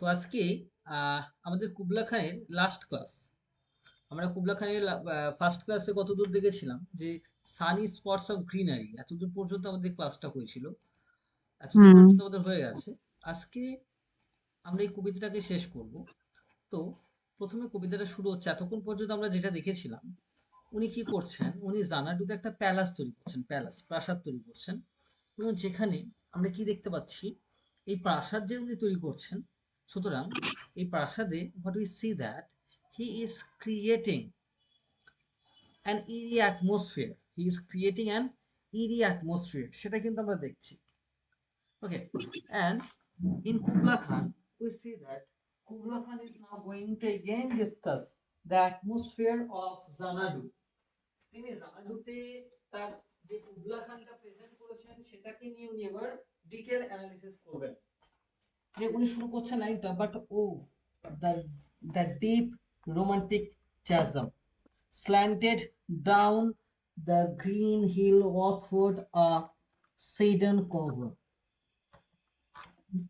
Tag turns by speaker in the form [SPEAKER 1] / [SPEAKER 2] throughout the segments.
[SPEAKER 1] তো আজকে আমাদের কুবলা খানের লাস্ট ক্লাস। আমরা কুবলা খানের ফার্স্ট ক্লাসে কতদূর দেখেছিলাম যে সানি স্পটস অফ গ্রিনারি, এতদূর পর্যন্ত আমাদের ক্লাসটা হয়েছিল, এতদূর
[SPEAKER 2] হুম
[SPEAKER 1] পর্যন্ত আমাদের হয়ে গেছে। আজকে আমরা এই কবিতাটাকে শেষ করব। তো প্রথমে কবিতাটা শুরু হচ্ছে, এতক্ষণ পর্যন্ত আমরা যেটা দেখেছিলাম, উনি কি করছেন, উনি জানাডুতে একটা প্যালাস তৈরি করছেন, প্যালাস প্রাসাদ তৈরি করছেন। এবং যেখানে আমরা কি দেখতে পাচ্ছি, এই প্রাসাদ যে উনি তৈরি করছেন, সুতরাং এই প্রাসাদে what we see that he is creating an eerie atmosphere, he is creating an eerie atmosphere, সেটা কিন্তু আমরা দেখছি। ওকে, and in Kubla Khan we see that Kubla Khan is now going to again discuss the atmosphere of Xanadu। তিনি জানাডুতে তার যে Kubla খানটা present করেছেন সেটাকে নিয়ে উনি এবার ডিটেল অ্যানালিসিস করবেন। যে উনি শুরু করছেন লাইনটা, but O the the deep romantic chasm slanted down the green hill Watford, a sudden cover,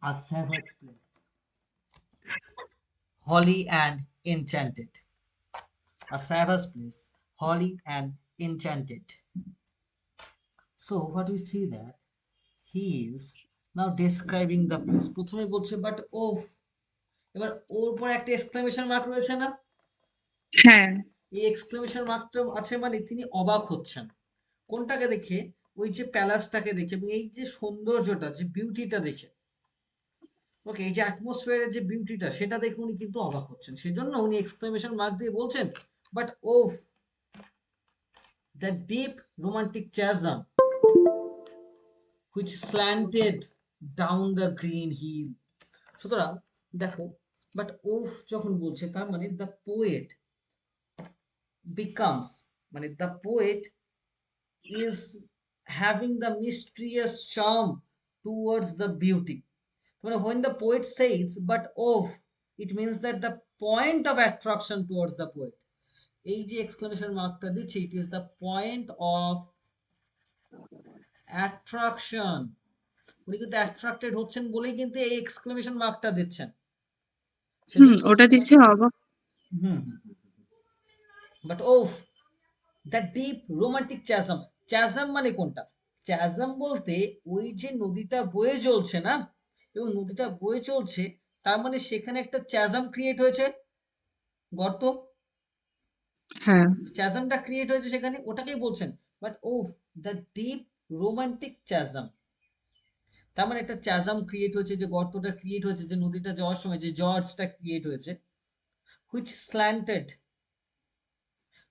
[SPEAKER 1] a savage place, holy and enchanted, a savage place, holy and enchanted. So what we see that he is now describing the place। প্রথমে বলছে but ওফ, এবার ওর পর একটা exclamation mark রয়েছে না,
[SPEAKER 2] হ্যাঁ
[SPEAKER 1] এই exclamation মার্কটা আছে মানে তিনি অবাক হচ্ছেন। কোনটাকে দেখে? ওই যে প্যালাসটাকে দেখে এবং এই যে সৌন্দর্যটা, যে বিউটিটা দেখে। ওকে, এই যে অ্যাটমসফিয়ারের যে বিউটিটা সেটা দেখে উনি কিন্তু অবাক হচ্ছেন, সেজন্য উনি এক্সক্লেমেশন মার্ক দিয়ে বলছেন but of the deep romantic chasm which slanted down the green hill। সুতরাং দেখো, বাট ওফ যখন বলছে তার মানে দ্য পোয়েট becomes, মানে the poet is having the mysterious charm towards the beauty। মানে when the poet says but of, it means that the point of attraction towards the poet, এই যে এক্সক্লেমেশন মার্কটা দিচ্ছে, it is the point of attraction। উনি কিন্তু attracted হচ্ছেন বলেই কিন্তু এই এক্সক্লেমেশন মার্কটা দিচ্ছেন, সেজন্য
[SPEAKER 2] ওটা
[SPEAKER 1] বলছেন বাট।
[SPEAKER 2] দিচ্ছে অবাক।
[SPEAKER 1] হুম হুম, but of the deep romantic chasm. Chasm মানে কোনটা? চ্যাজম বলতে ওই যে নদীটা বয়ে চলছে না, এবং নদীটা বয়ে চলছে, তার মানে সেখানে একটা চ্যাজম ক্রিয়েট হয়েছে, গর্ত,
[SPEAKER 2] হ্যাঁ
[SPEAKER 1] চ্যাজমটা ক্রিয়েট হয়েছে সেখানে, ওটাকেই বলছেন but O the deep romantic chasm. তার মানে একটা চ্যাজম ক্রিয়েট হয়েছে, যে গর্তটা ক্রিয়েট হয়েছে, যে নদীটা যাওয়ার সময় যে জর্জটা ক্রিয়েট হয়েছে, which slanted,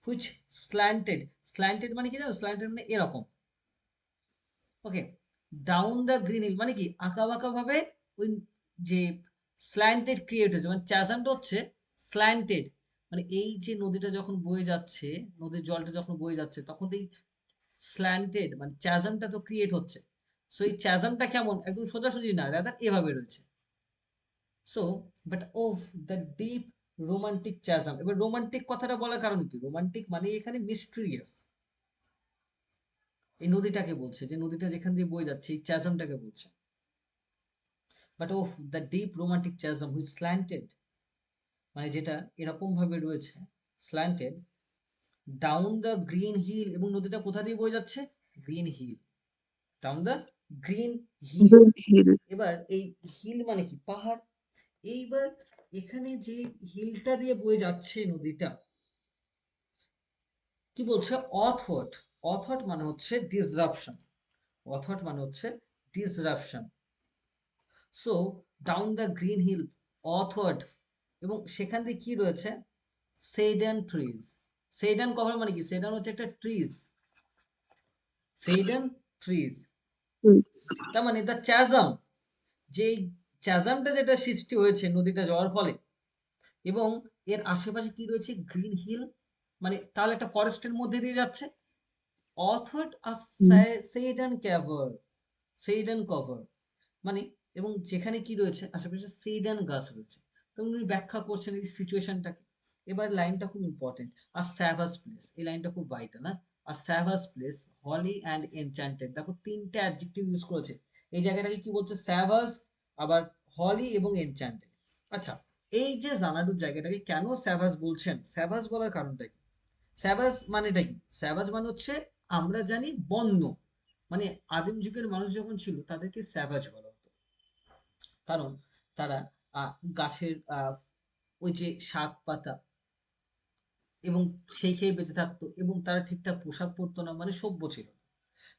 [SPEAKER 1] which slanted, slanted মানে কি জানো? স্ল্যান্টেড মানে এরকম। ওকে, ডাউন দ্য গ্রিন হিল মানে কি আঁকা বাঁকা ভাবে ওই যে স্ল্যান্টেড ক্রিয়েট হয়েছে, মানে চ্যাজমটা হচ্ছে স্ল্যান্টেড। মানে এই যে নদীটা যখন বয়ে যাচ্ছে, নদীর জলটা যখন বয়ে যাচ্ছে, তখন তো এই স্ল্যান্টেড মানে চ্যাজমটা তো ক্রিয়েট হচ্ছে। সো এই চ্যাজমটা কেমন, একদম সোজাসুজি না, রাদার এভাবে রয়েছে। So but of the deep romantic chasm. এবার রোমান্টিক কথাটা বলার কারণ কি? রোমান্টিক মানে এখানে মিস্ট্রিয়াস, এই নদীটাকে বলছে, যে নদীটা যেখান দিয়ে বয়ে যাচ্ছে এই চ্যাজমটাকে বলছে। But of the deep romantic chasm which slanted, মানে যেটা এরকম ভাবে রয়েছে, slanted down the green hill. এবং নদীটা কোথা দিয়ে বয়ে যাচ্ছে? Green hill, down the green hill.
[SPEAKER 2] Hill.
[SPEAKER 1] এবার এই হিল মানে কি? পাহাড়। এইবার এখানে যে হিলটা দিয়ে বয়ে যাচ্ছে নদীটা, কি বলছে? অথট। অথট মানে হচ্ছে ডিসরাপশন, অথট মানে হচ্ছে disruption. So down the green hill athwart, এবং সেখান দিয়ে কি রয়েছে? Sedan trees. সেডান কভার মানে কি? সেডান হচ্ছে একটা ট্রিজ, সেডান ট্রিজ। তার মানে দ্য চ্যাজম, যে চ্যাজমটা যেটা সৃষ্টি হয়েছে নদীটা যাওয়ার ফলে, এবং এর আশেপাশে কি রয়েছে? গ্রিন হিল, মানে তাহলে একটা ফরেস্টের মধ্যে দিয়ে যাচ্ছে। অথট আ সেডান ক্যাভার, সেইডান কভার মানে, এবং যেখানে কি রয়েছে আশেপাশে সেইডান গাছ রয়েছে। তো উনি ব্যাখ্যা করছেন এই সিচুয়েশনটাকে। এবার লাইনটা খুব ইম্পর্টেন্ট, আর স্যাভাস প্লেস, এই লাইনটা খুব ভাইটাল না। আর স্যাভাস প্লেস, হলি অ্যান্ড এনচ্যান্টেড, দেখো তিনটে অ্যাডজেক্টিভ ইউজ করেছে। এই জায়গাটাকে কি বলছে? স্যাভাস, আবার হলি এবং এনচ্যান্টেড। আচ্ছা, এই যে জানাডুর জায়গাটাকে কেন স্যাভাজ বলছেন, স্যাভাজ বলার কারণটা কি? স্যাভাজ মানেটা কি? স্যাভাজ মানে হচ্ছে, আমরা জানি বন্য, মানে আদিম যুগের মানুষ যখন ছিল তাদেরকে স্যাভাজ বলা হতো। কারণ তারা গাছের ওই যে শাক পাতা এবং সেই খেয়ে বেঁচে থাকতো, এবং তারা ঠিকঠাক পোশাক পরতো না, মানে সভ্য ছিল না।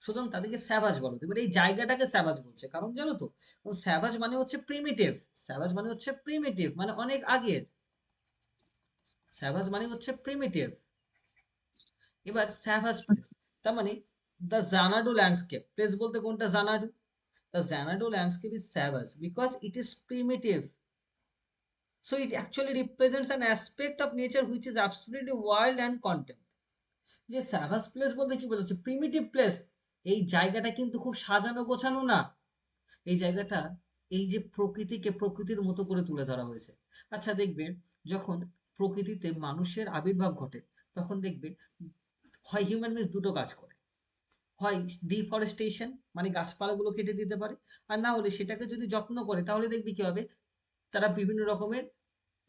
[SPEAKER 1] সুতরাং তাদেরকে স্যাভাজ বলা হতো। এবার এই জায়গাটাকে স্যাভাজ বলছে কারণ জানো তো, স্যাভাজ মানে হচ্ছে প্রিমিটিভ। স্যাভাজ মানে হচ্ছে প্রিমিটিভ, মানে অনেক আগের। স্যাভাজ মানে হচ্ছে প্রিমিটিভ। এবার স্যাভাজ প্লেস, তার মানে দ্য জানাডু ল্যান্ডস্কেপ, প্লেস বলতে কোনটা? Xanadu. The Xanadu landscape is savage because it is primitive. So it actually represents an aspect of nature which is absolutely wild and contempt. যে স্যাভাজ প্লেস বলতে কি বোঝাচ্ছে? Primitive place. এই জায়গাটা কিন্তু খুব সাজানো গোছানো না। এই জায়গাটা, এই যে প্রকৃতিকে প্রকৃতির মতো করে তুলে ধরা হয়েছে। আচ্ছা দেখবে, যখন প্রকৃতিতে মানুষের আবির্ভাব ঘটে, তখন দেখবে হয় হিউম্যান বিংস দুটো কাজ করে। হয় ডিফরেস্টেশন, মানে গাছপালাগুলো কেটে দিতে পারে, আর না হলে সেটাকে যদি যত্ন করে তাহলে দেখবি কি হবে, তারা বিভিন্ন রকমের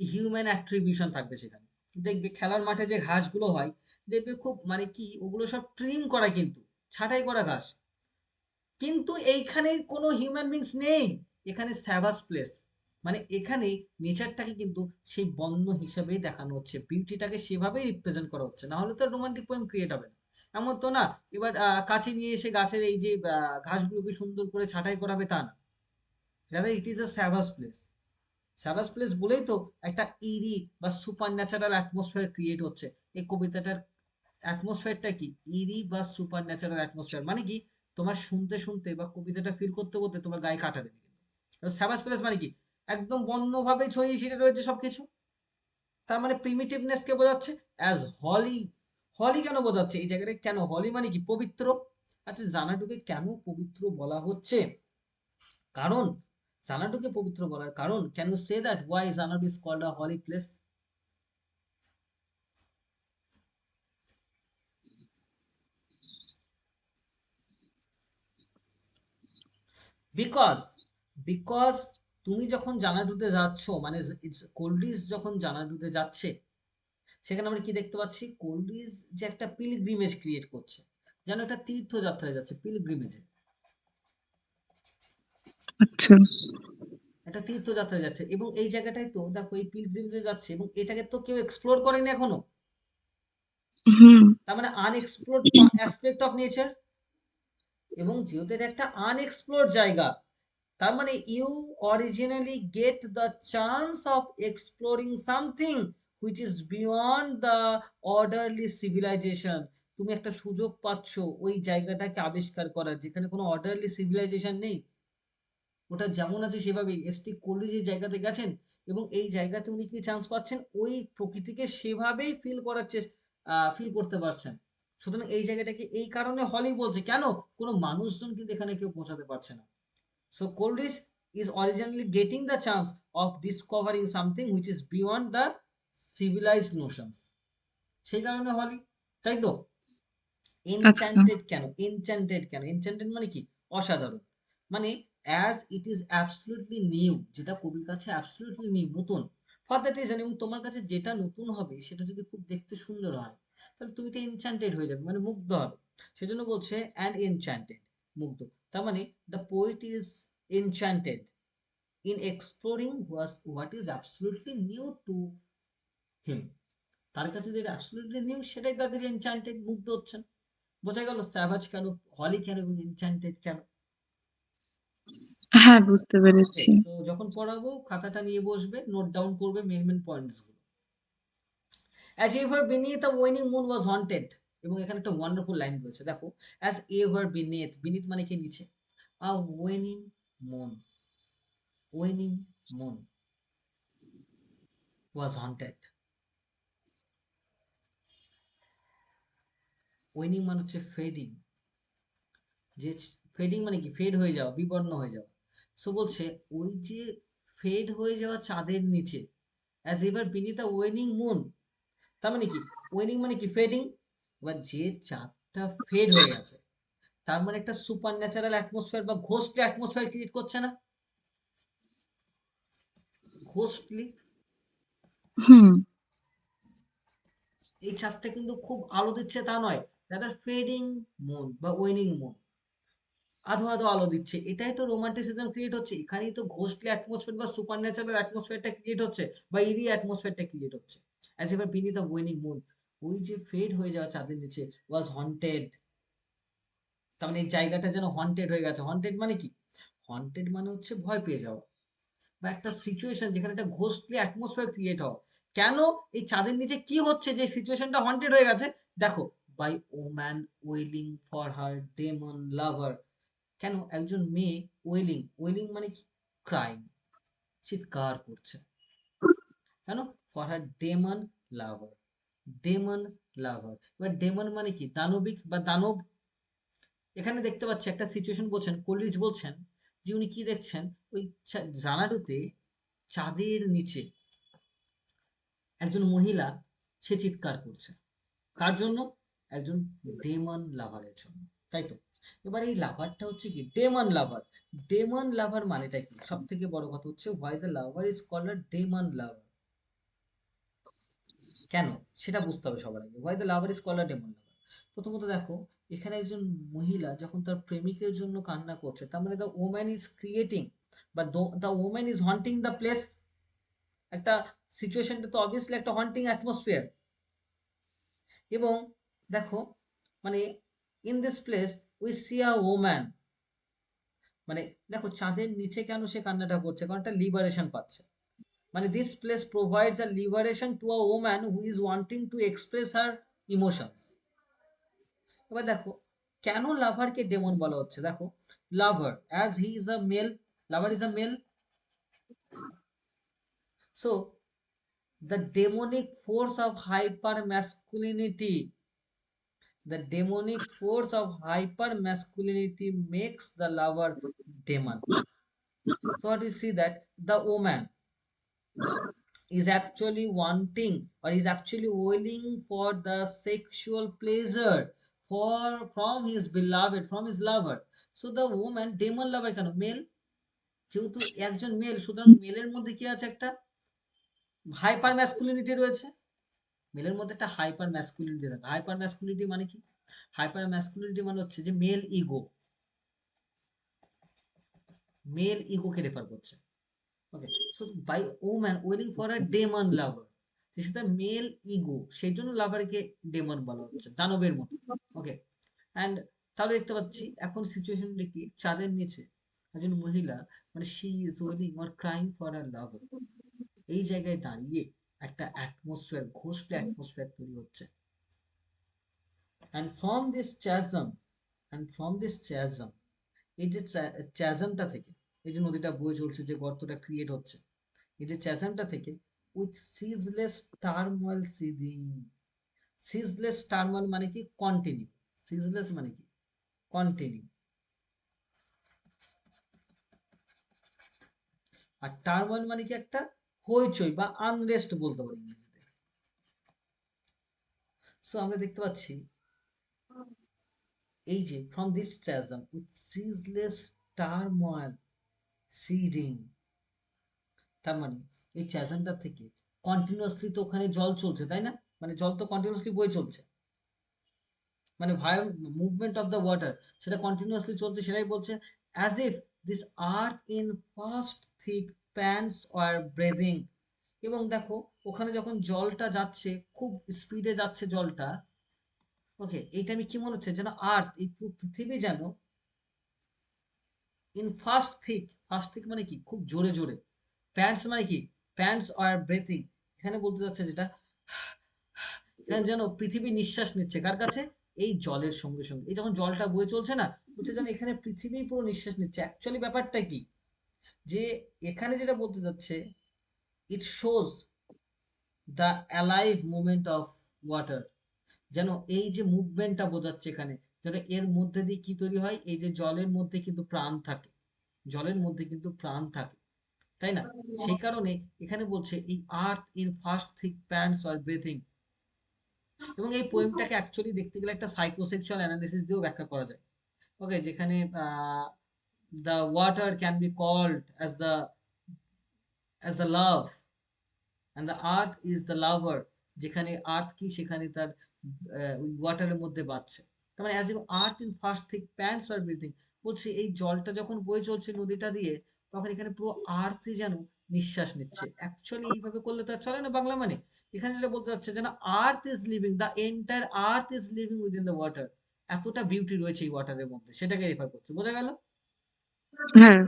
[SPEAKER 1] হিউম্যান অ্যাট্রিবিউশন থাকবে সেখানে। দেখবে খেলার মাঠে যে ঘাসগুলো হয়, দেখবে খুব মানে কি ওগুলো সব ট্রিম করা, কিন্তু ছাঁটাই করা ঘাস। কিন্তু এইখানে কোনো হিউম্যান বিংস নেই। এখানে স্যাভাজ প্লেস, মানে এখানে নেচারটাকে কিন্তু সেই বন্য হিসাবেই দেখানো হচ্ছে, বিউটিটাকে সেভাবেই রিপ্রেজেন্ট করা হচ্ছে, না হলে তো রোমান্টিক পোয়েম ক্রিয়েট হবে না। এমন তো না এবার কাছে নিয়ে এসে গাছের এই যে ঘাসগুলোকে সুন্দর করে ছাঁটাই করাবে, তা না। Rather it is a savage place. Savage place বলেই তো একটা ইরি বা সুপার ন্যাচারাল অ্যাটমসফিয়ার ক্রিয়েট হচ্ছে। এই কবিতাটার অ্যাটমসফিয়ারটা কি? ইরি বা সুপার ন্যাচারাল অ্যাটমসফিয়ার, মানে কি? তোমার শুনতে শুনতে বা কবিতাটা ফিল করতে করতে তোমার গায়ে কাটা দেবে কিন্তু। স্যাভাজ প্লেস মানে কি? একদম বন্যভাবে ছড়িয়ে ছিটে রয়েছে সবকিছু। তার মানে প্রিমিটিভনেস কে বোঝাচ্ছে। অ্যাজ হলি। হলি কেন বোঝাচ্ছে এই জায়গাটা? কেন হলি মানে কি? পবিত্র। আচ্ছা, জানাটুকে কেন পবিত্র বলা হচ্ছে? কারণ জানাটুকে পবিত্র বলার কারণ, can you say that why Xanadu is called a holy place? Because, because তুমি যখন জানাটুতে যাচ্ছ, মানে কোল্ডিজ যখন জানাটুতে যাচ্ছে, সেখানে আমরা কি দেখতে পাচ্ছি? কোল্ডিজ যে একটা পিলগ্রিমেজ ক্রিয়েট করছে, যেন একটা তীর্থযাত্রায় যাচ্ছে, পিলগ্রিমেজে
[SPEAKER 2] আচ্ছা।
[SPEAKER 1] একটা তীর্থযাত্রায় যাচ্ছে। এবং এই জায়গাটায় তো দেখো, এই পিলগ্রিমেজে যাচ্ছে এবং এটাকে তো কেউ এক্সপ্লোর করেনি এখনো।
[SPEAKER 2] হুম।
[SPEAKER 1] তার মানে আনএক্সপ্লোরড অ্যাসপেক্ট অফ নেচার। এবং যেহেতু এটা একটা আনএক্সপ্লোরড জায়গা, তার মানে you originally get the chance of exploring something which is beyond the orderly civilisation. তুমি একটা সুযোগ পাচ্ছ ওই জায়গাটাকে আবিষ্কার করার, যেখানে কোনো অর্ডারলি সিভিলাইজেশন নেই। ওটা যেমন আছে সেভাবেই এসটি কোল্ড যে জায়গাতে গেছেন, এবং এই জায়গাতে উনি কি চান্স পাচ্ছেন, ওই প্রকৃতিকে সেভাবেই ফিল করার ফিল করতে পারছেন। সুতরাং এই জায়গাটাকে এই কারণে হলি বলছে। কেন? কোনো মানুষজন কিন্তু এখানে কেউ পৌঁছাতে পারছে না। So Coleridge is originally getting the chance of discovering something which is beyond the civilized notions. সেই কারণে হলি, তাই তো?
[SPEAKER 2] আচ্ছা।
[SPEAKER 1] এনচ্যান্টেড কেন? এনচ্যান্টেড কেন? এনচ্যান্টেড মানে কি? অসাধারণ। মানে as it is absolutely new, যেটা কবির কাছে অ্যাবসলিউটলি নিউ, নতুন। ফর দ্যাট রিজন, এবং তোমার কাছে যেটা নতুন হবে সেটা যদি খুব দেখতে সুন্দর হয়, তাহলে তুমি তো এনচ্যান্টেড হয়ে যাবে, মানে মুগ্ধ হবে। সেজন্য বলছে অ্যান্ড এনচ্যান্টেড, মুগ্ধ। তার মানে the poet is enchanted in exploring what is absolutely new to him. তার কাছে যেটা absolutely new সেটাই তার কাছে enchanted, মুগ্ধ হচ্ছেন। বোঝা গেল স্যাভাজ কেন, হলি কেন এবং enchanted কেন?
[SPEAKER 2] হ্যাঁ, বুঝতে
[SPEAKER 1] ওকে,
[SPEAKER 2] পেরেছি।
[SPEAKER 1] তো যখন পড়াবো খাতাটা নিয়ে বসবে, নোট ডাউন করবে মেন মেন পয়েন্টস গুলো। As ever beneath a waning moon was haunted, এবং এখানে একটা ওয়ান্ডারফুল লাইন রয়েছে দেখো। As ever beneath, beneath মানে কি? নিচে। A waning moon, waning moon was haunted. ওয়েনিং মানে হচ্ছে ফেডিং। যে ফেডিং মানে কি? ফেড হয়ে যাওয়া, বিবর্ণ হয়ে যাওয়া। সো বলছে ওই যে ফেড হয়ে যাওয়া চাঁদের নিচে, অ্যাজ এভার বিনিথ আ ওয়েনিং মুন। তার মানে কি? ওয়েনিং মানে কি? ফেডিং। এবার যে চাঁদটা ফেড হয়ে গেছে, তার মানে একটা সুপার ন্যাচারাল অ্যাটমসফিয়ার বা ঘোস্ট অ্যাটমসফিয়ার ক্রিয়েট করছে না? ঘোস্টলি।
[SPEAKER 2] হুম,
[SPEAKER 1] এই চাঁদটা কিন্তু খুব আলো দিচ্ছে তা নয়, রাদার ফেডিং মুন বা ওয়েনিং মুন, আধো আধো আলো দিচ্ছে। এটাই তো রোমান্টিসিজম ক্রিয়েট হচ্ছে, এখানেই তো ঘোস্টলি অ্যাটমসফিয়ার বা সুপার ন্যাচারাল অ্যাটমসফিয়ারটা ক্রিয়েট হচ্ছে, বা ইরি অ্যাটমসফিয়ারটা ক্রিয়েট হচ্ছে। As ever beneath the waning moon, ওই যে ফেড হয়ে যাওয়া চাঁদের নিচে ওয়াজ হন্টেড। তার মানে এই জায়গাটা যেন হন্টেড হয়ে গেছে। হন্টেড মানে কি? হন্টেড মানে হচ্ছে ভয় পেয়ে যাওয়া, বা একটা সিচুয়েশন যেখানে একটা ঘোস্টলি অ্যাটমসফিয়ার ক্রিয়েট হওয়া। কেন? এই চাঁদের নিচে কি হচ্ছে যে সিচুয়েশনটা হন্টেড হয়ে গেছে? দেখো, by woman wailing for her demon lover. কেন একজন মেয়ে ওয়েলিং, ওয়েলিং মানে কি? ক্রাইং, চিৎকার করছে। কেন? For her demon lover, demon lover. এবার ডেমন মানে কি? দানবিক বা দানব। এখানে দেখতে পাচ্ছি একটা সিচুয়েশন বলছেন, কোলরিজ বলছেন যে উনি কি দেখছেন, ওই জানাডুতে চাঁদের নিচে একজন মহিলা, সে চিৎকার করছে। কার জন্য? একজন ডেমন লাভারের জন্য, তাই তো? এবার এই লাভারটা হচ্ছে কি? Demon lover. ডেমন লাভার মানেটা কি? সব থেকে বড় কথা হচ্ছে why the lover is called a demon lover. কেন? সেটা বুঝতে হবে সবার আগে। Why the lover is called a demon lover. প্রথমত দেখো, এখানে একজন মহিলা যখন তার প্রেমিকের জন্য কান্না করছে, তার মানে দ্য ওম্যান ইজ ক্রিয়েটিং, বা the woman is haunting the place. একটা সিচুয়েশনটা তো অবভিয়াসলি একটা হন্টিং অ্যাটমসফিয়ার। এবং দেখো, মানে in this place we see a woman, মানে দেখো চাঁদের নিচে কেন সে কান্নাটা করছে? কারণ একটা লিবারেশন পাচ্ছে। মানে this place provides a liberation to a woman who is wanting to express her emotions. এবার দেখো, কেন লাভারকে ডেমন বলা হচ্ছে? দেখো, lover as he is a male, lover is a male, so the demonic force of hyper masculinity, the demonic force of hypermasculinity makes the lover demon. So what you see that the woman is actually wanting, or is actually willing for the sexual pleasure for from his beloved, from his lover. So the woman demon lover কেন? Mail, যেহেতু একজন mail, সুতরাং মেলের মধ্যে কি আছে? একটা hyper masculinity রয়েছে। মেলের মধ্যে একটা হাইপার ম্যাসকুলিনিটি থাকে। হাইপার ম্যাসকুলিনিটি মানে কি? হাইপার ম্যাসকুলিনিটি মানে হচ্ছে যে মেল ইগো, মেল ইগোকে রেফার করছে। Okay, so by woman wailing for a demon lover, যে সেটা মেল ইগো, সেই জন্য লাভারকে ডেমন বলা হচ্ছে, দানবের মতো। ওকে, অ্যান্ড তাহলে দেখতে পাচ্ছি এখন সিচুয়েশনটা কি? চাঁদের নিচে একজন মহিলা, মানে she is wailing or crying for her lover. এই জায়গায় দাঁড়িয়ে একটা অ্যাটমসফিয়ার, ঘোস্টলি অ্যাটমসফিয়ার তৈরি হচ্ছে। And from this chasm, and from this chasm, এই যে চ্যাজমটা থেকে, এই যে নদীটা বয়ে চলছে, যে গর্তটা ক্রিয়েট হচ্ছে, এই যে চ্যাজমটা থেকে, with ceaseless turmoil seething. Ceaseless turmoil মানে কি? কন্টিনিউ। সিজলেস মানে কি? কন্টিনিউ। আর টার্মোয়েল মানে কি? একটা হইচই বা আনরেস্ট বলতে পারি ইংরেজিতে। সো আমরা দেখতে পাচ্ছি এই যে from this chasm with ceaseless turmoil seething, তার মানে এই চ্যাজমটা থেকে কন্টিনিউয়াসলি তো ওখানে জল চলছে, তাই না? মানে জল তো কন্টিনিউয়াসলি বয়ে চলছে, মানে মুভমেন্ট অফ দ্য ওয়াটার, সেটা কন্টিনিউয়াসলি চলছে। সেটাই বলছে as if this earth in fast thick pants are breathing. এবং দেখো, ওখানে যখন জলটা যাচ্ছে, খুব স্পিডে যাচ্ছে জলটা। ওকে, এইটা আমি কি মনে হচ্ছে? যেন আর্থ, এই পৃথিবী যেন in fast thick, first thick মানে কি? খুব জোরে জোরে। প্যান্টস মানে কি? প্যান্টস আর ব্রেথিং, এখানে বলতে যাচ্ছে যেটা, এখানে যেন পৃথিবী নিঃশ্বাস নিচ্ছে। কার কাছে? এই জলের সঙ্গে সঙ্গে। এই যখন জলটা বয়ে চলছে না, বলছে যেন এখানে পৃথিবী পুরো নিঃশ্বাস নিচ্ছে। অ্যাকচুয়ালি ব্যাপারটা কি? যে এখানে যেটা বলতে যাচ্ছে, ইট shows the alive movement of water. যেন এই যে মুভমেন্টটা বোঝাচ্ছে এখানে, যেন এর মধ্যে দিয়ে কি তৈরি হয়? এই যে জলের মধ্যে কিন্তু প্রাণ থাকে, জলের মধ্যে কিন্তু প্রাণ থাকে, তাই না? সেই কারণে এখানে বলছে এই earth in fast thick pants are breathing. এবং এই পোয়েমটাকে অ্যাকচুয়ালি দেখতে গেলে একটা সাইকোসেক্সুয়াল অ্যানালিসিস দিয়েও ব্যাখ্যা করা যায়। ওকে, যেখানে the water can be called as the love, and the earth is the lover, যেখানে আর্থ কি সেখানে তার ওই ওয়াটারের মধ্যে বাঁচছে। তার মানে as if earth in fast thick pants are breathing, বলছে এই জলটা যখন বয়ে চলছে নদীটা দিয়ে, তখন এখানে পুরো আর্থই যেন নিঃশ্বাস নিচ্ছে। অ্যাকচুয়ালি এইভাবে করলে তো আর চলে না বাংলা মানে। এখানে যেটা বলতে চাচ্ছে যেন earth is living, the entire earth is living within the water. এতটা বিউটি রয়েছে এই ওয়াটারের মধ্যে, সেটাকে রেফার করছে। বোঝা গেল?
[SPEAKER 2] হ্যাঁ।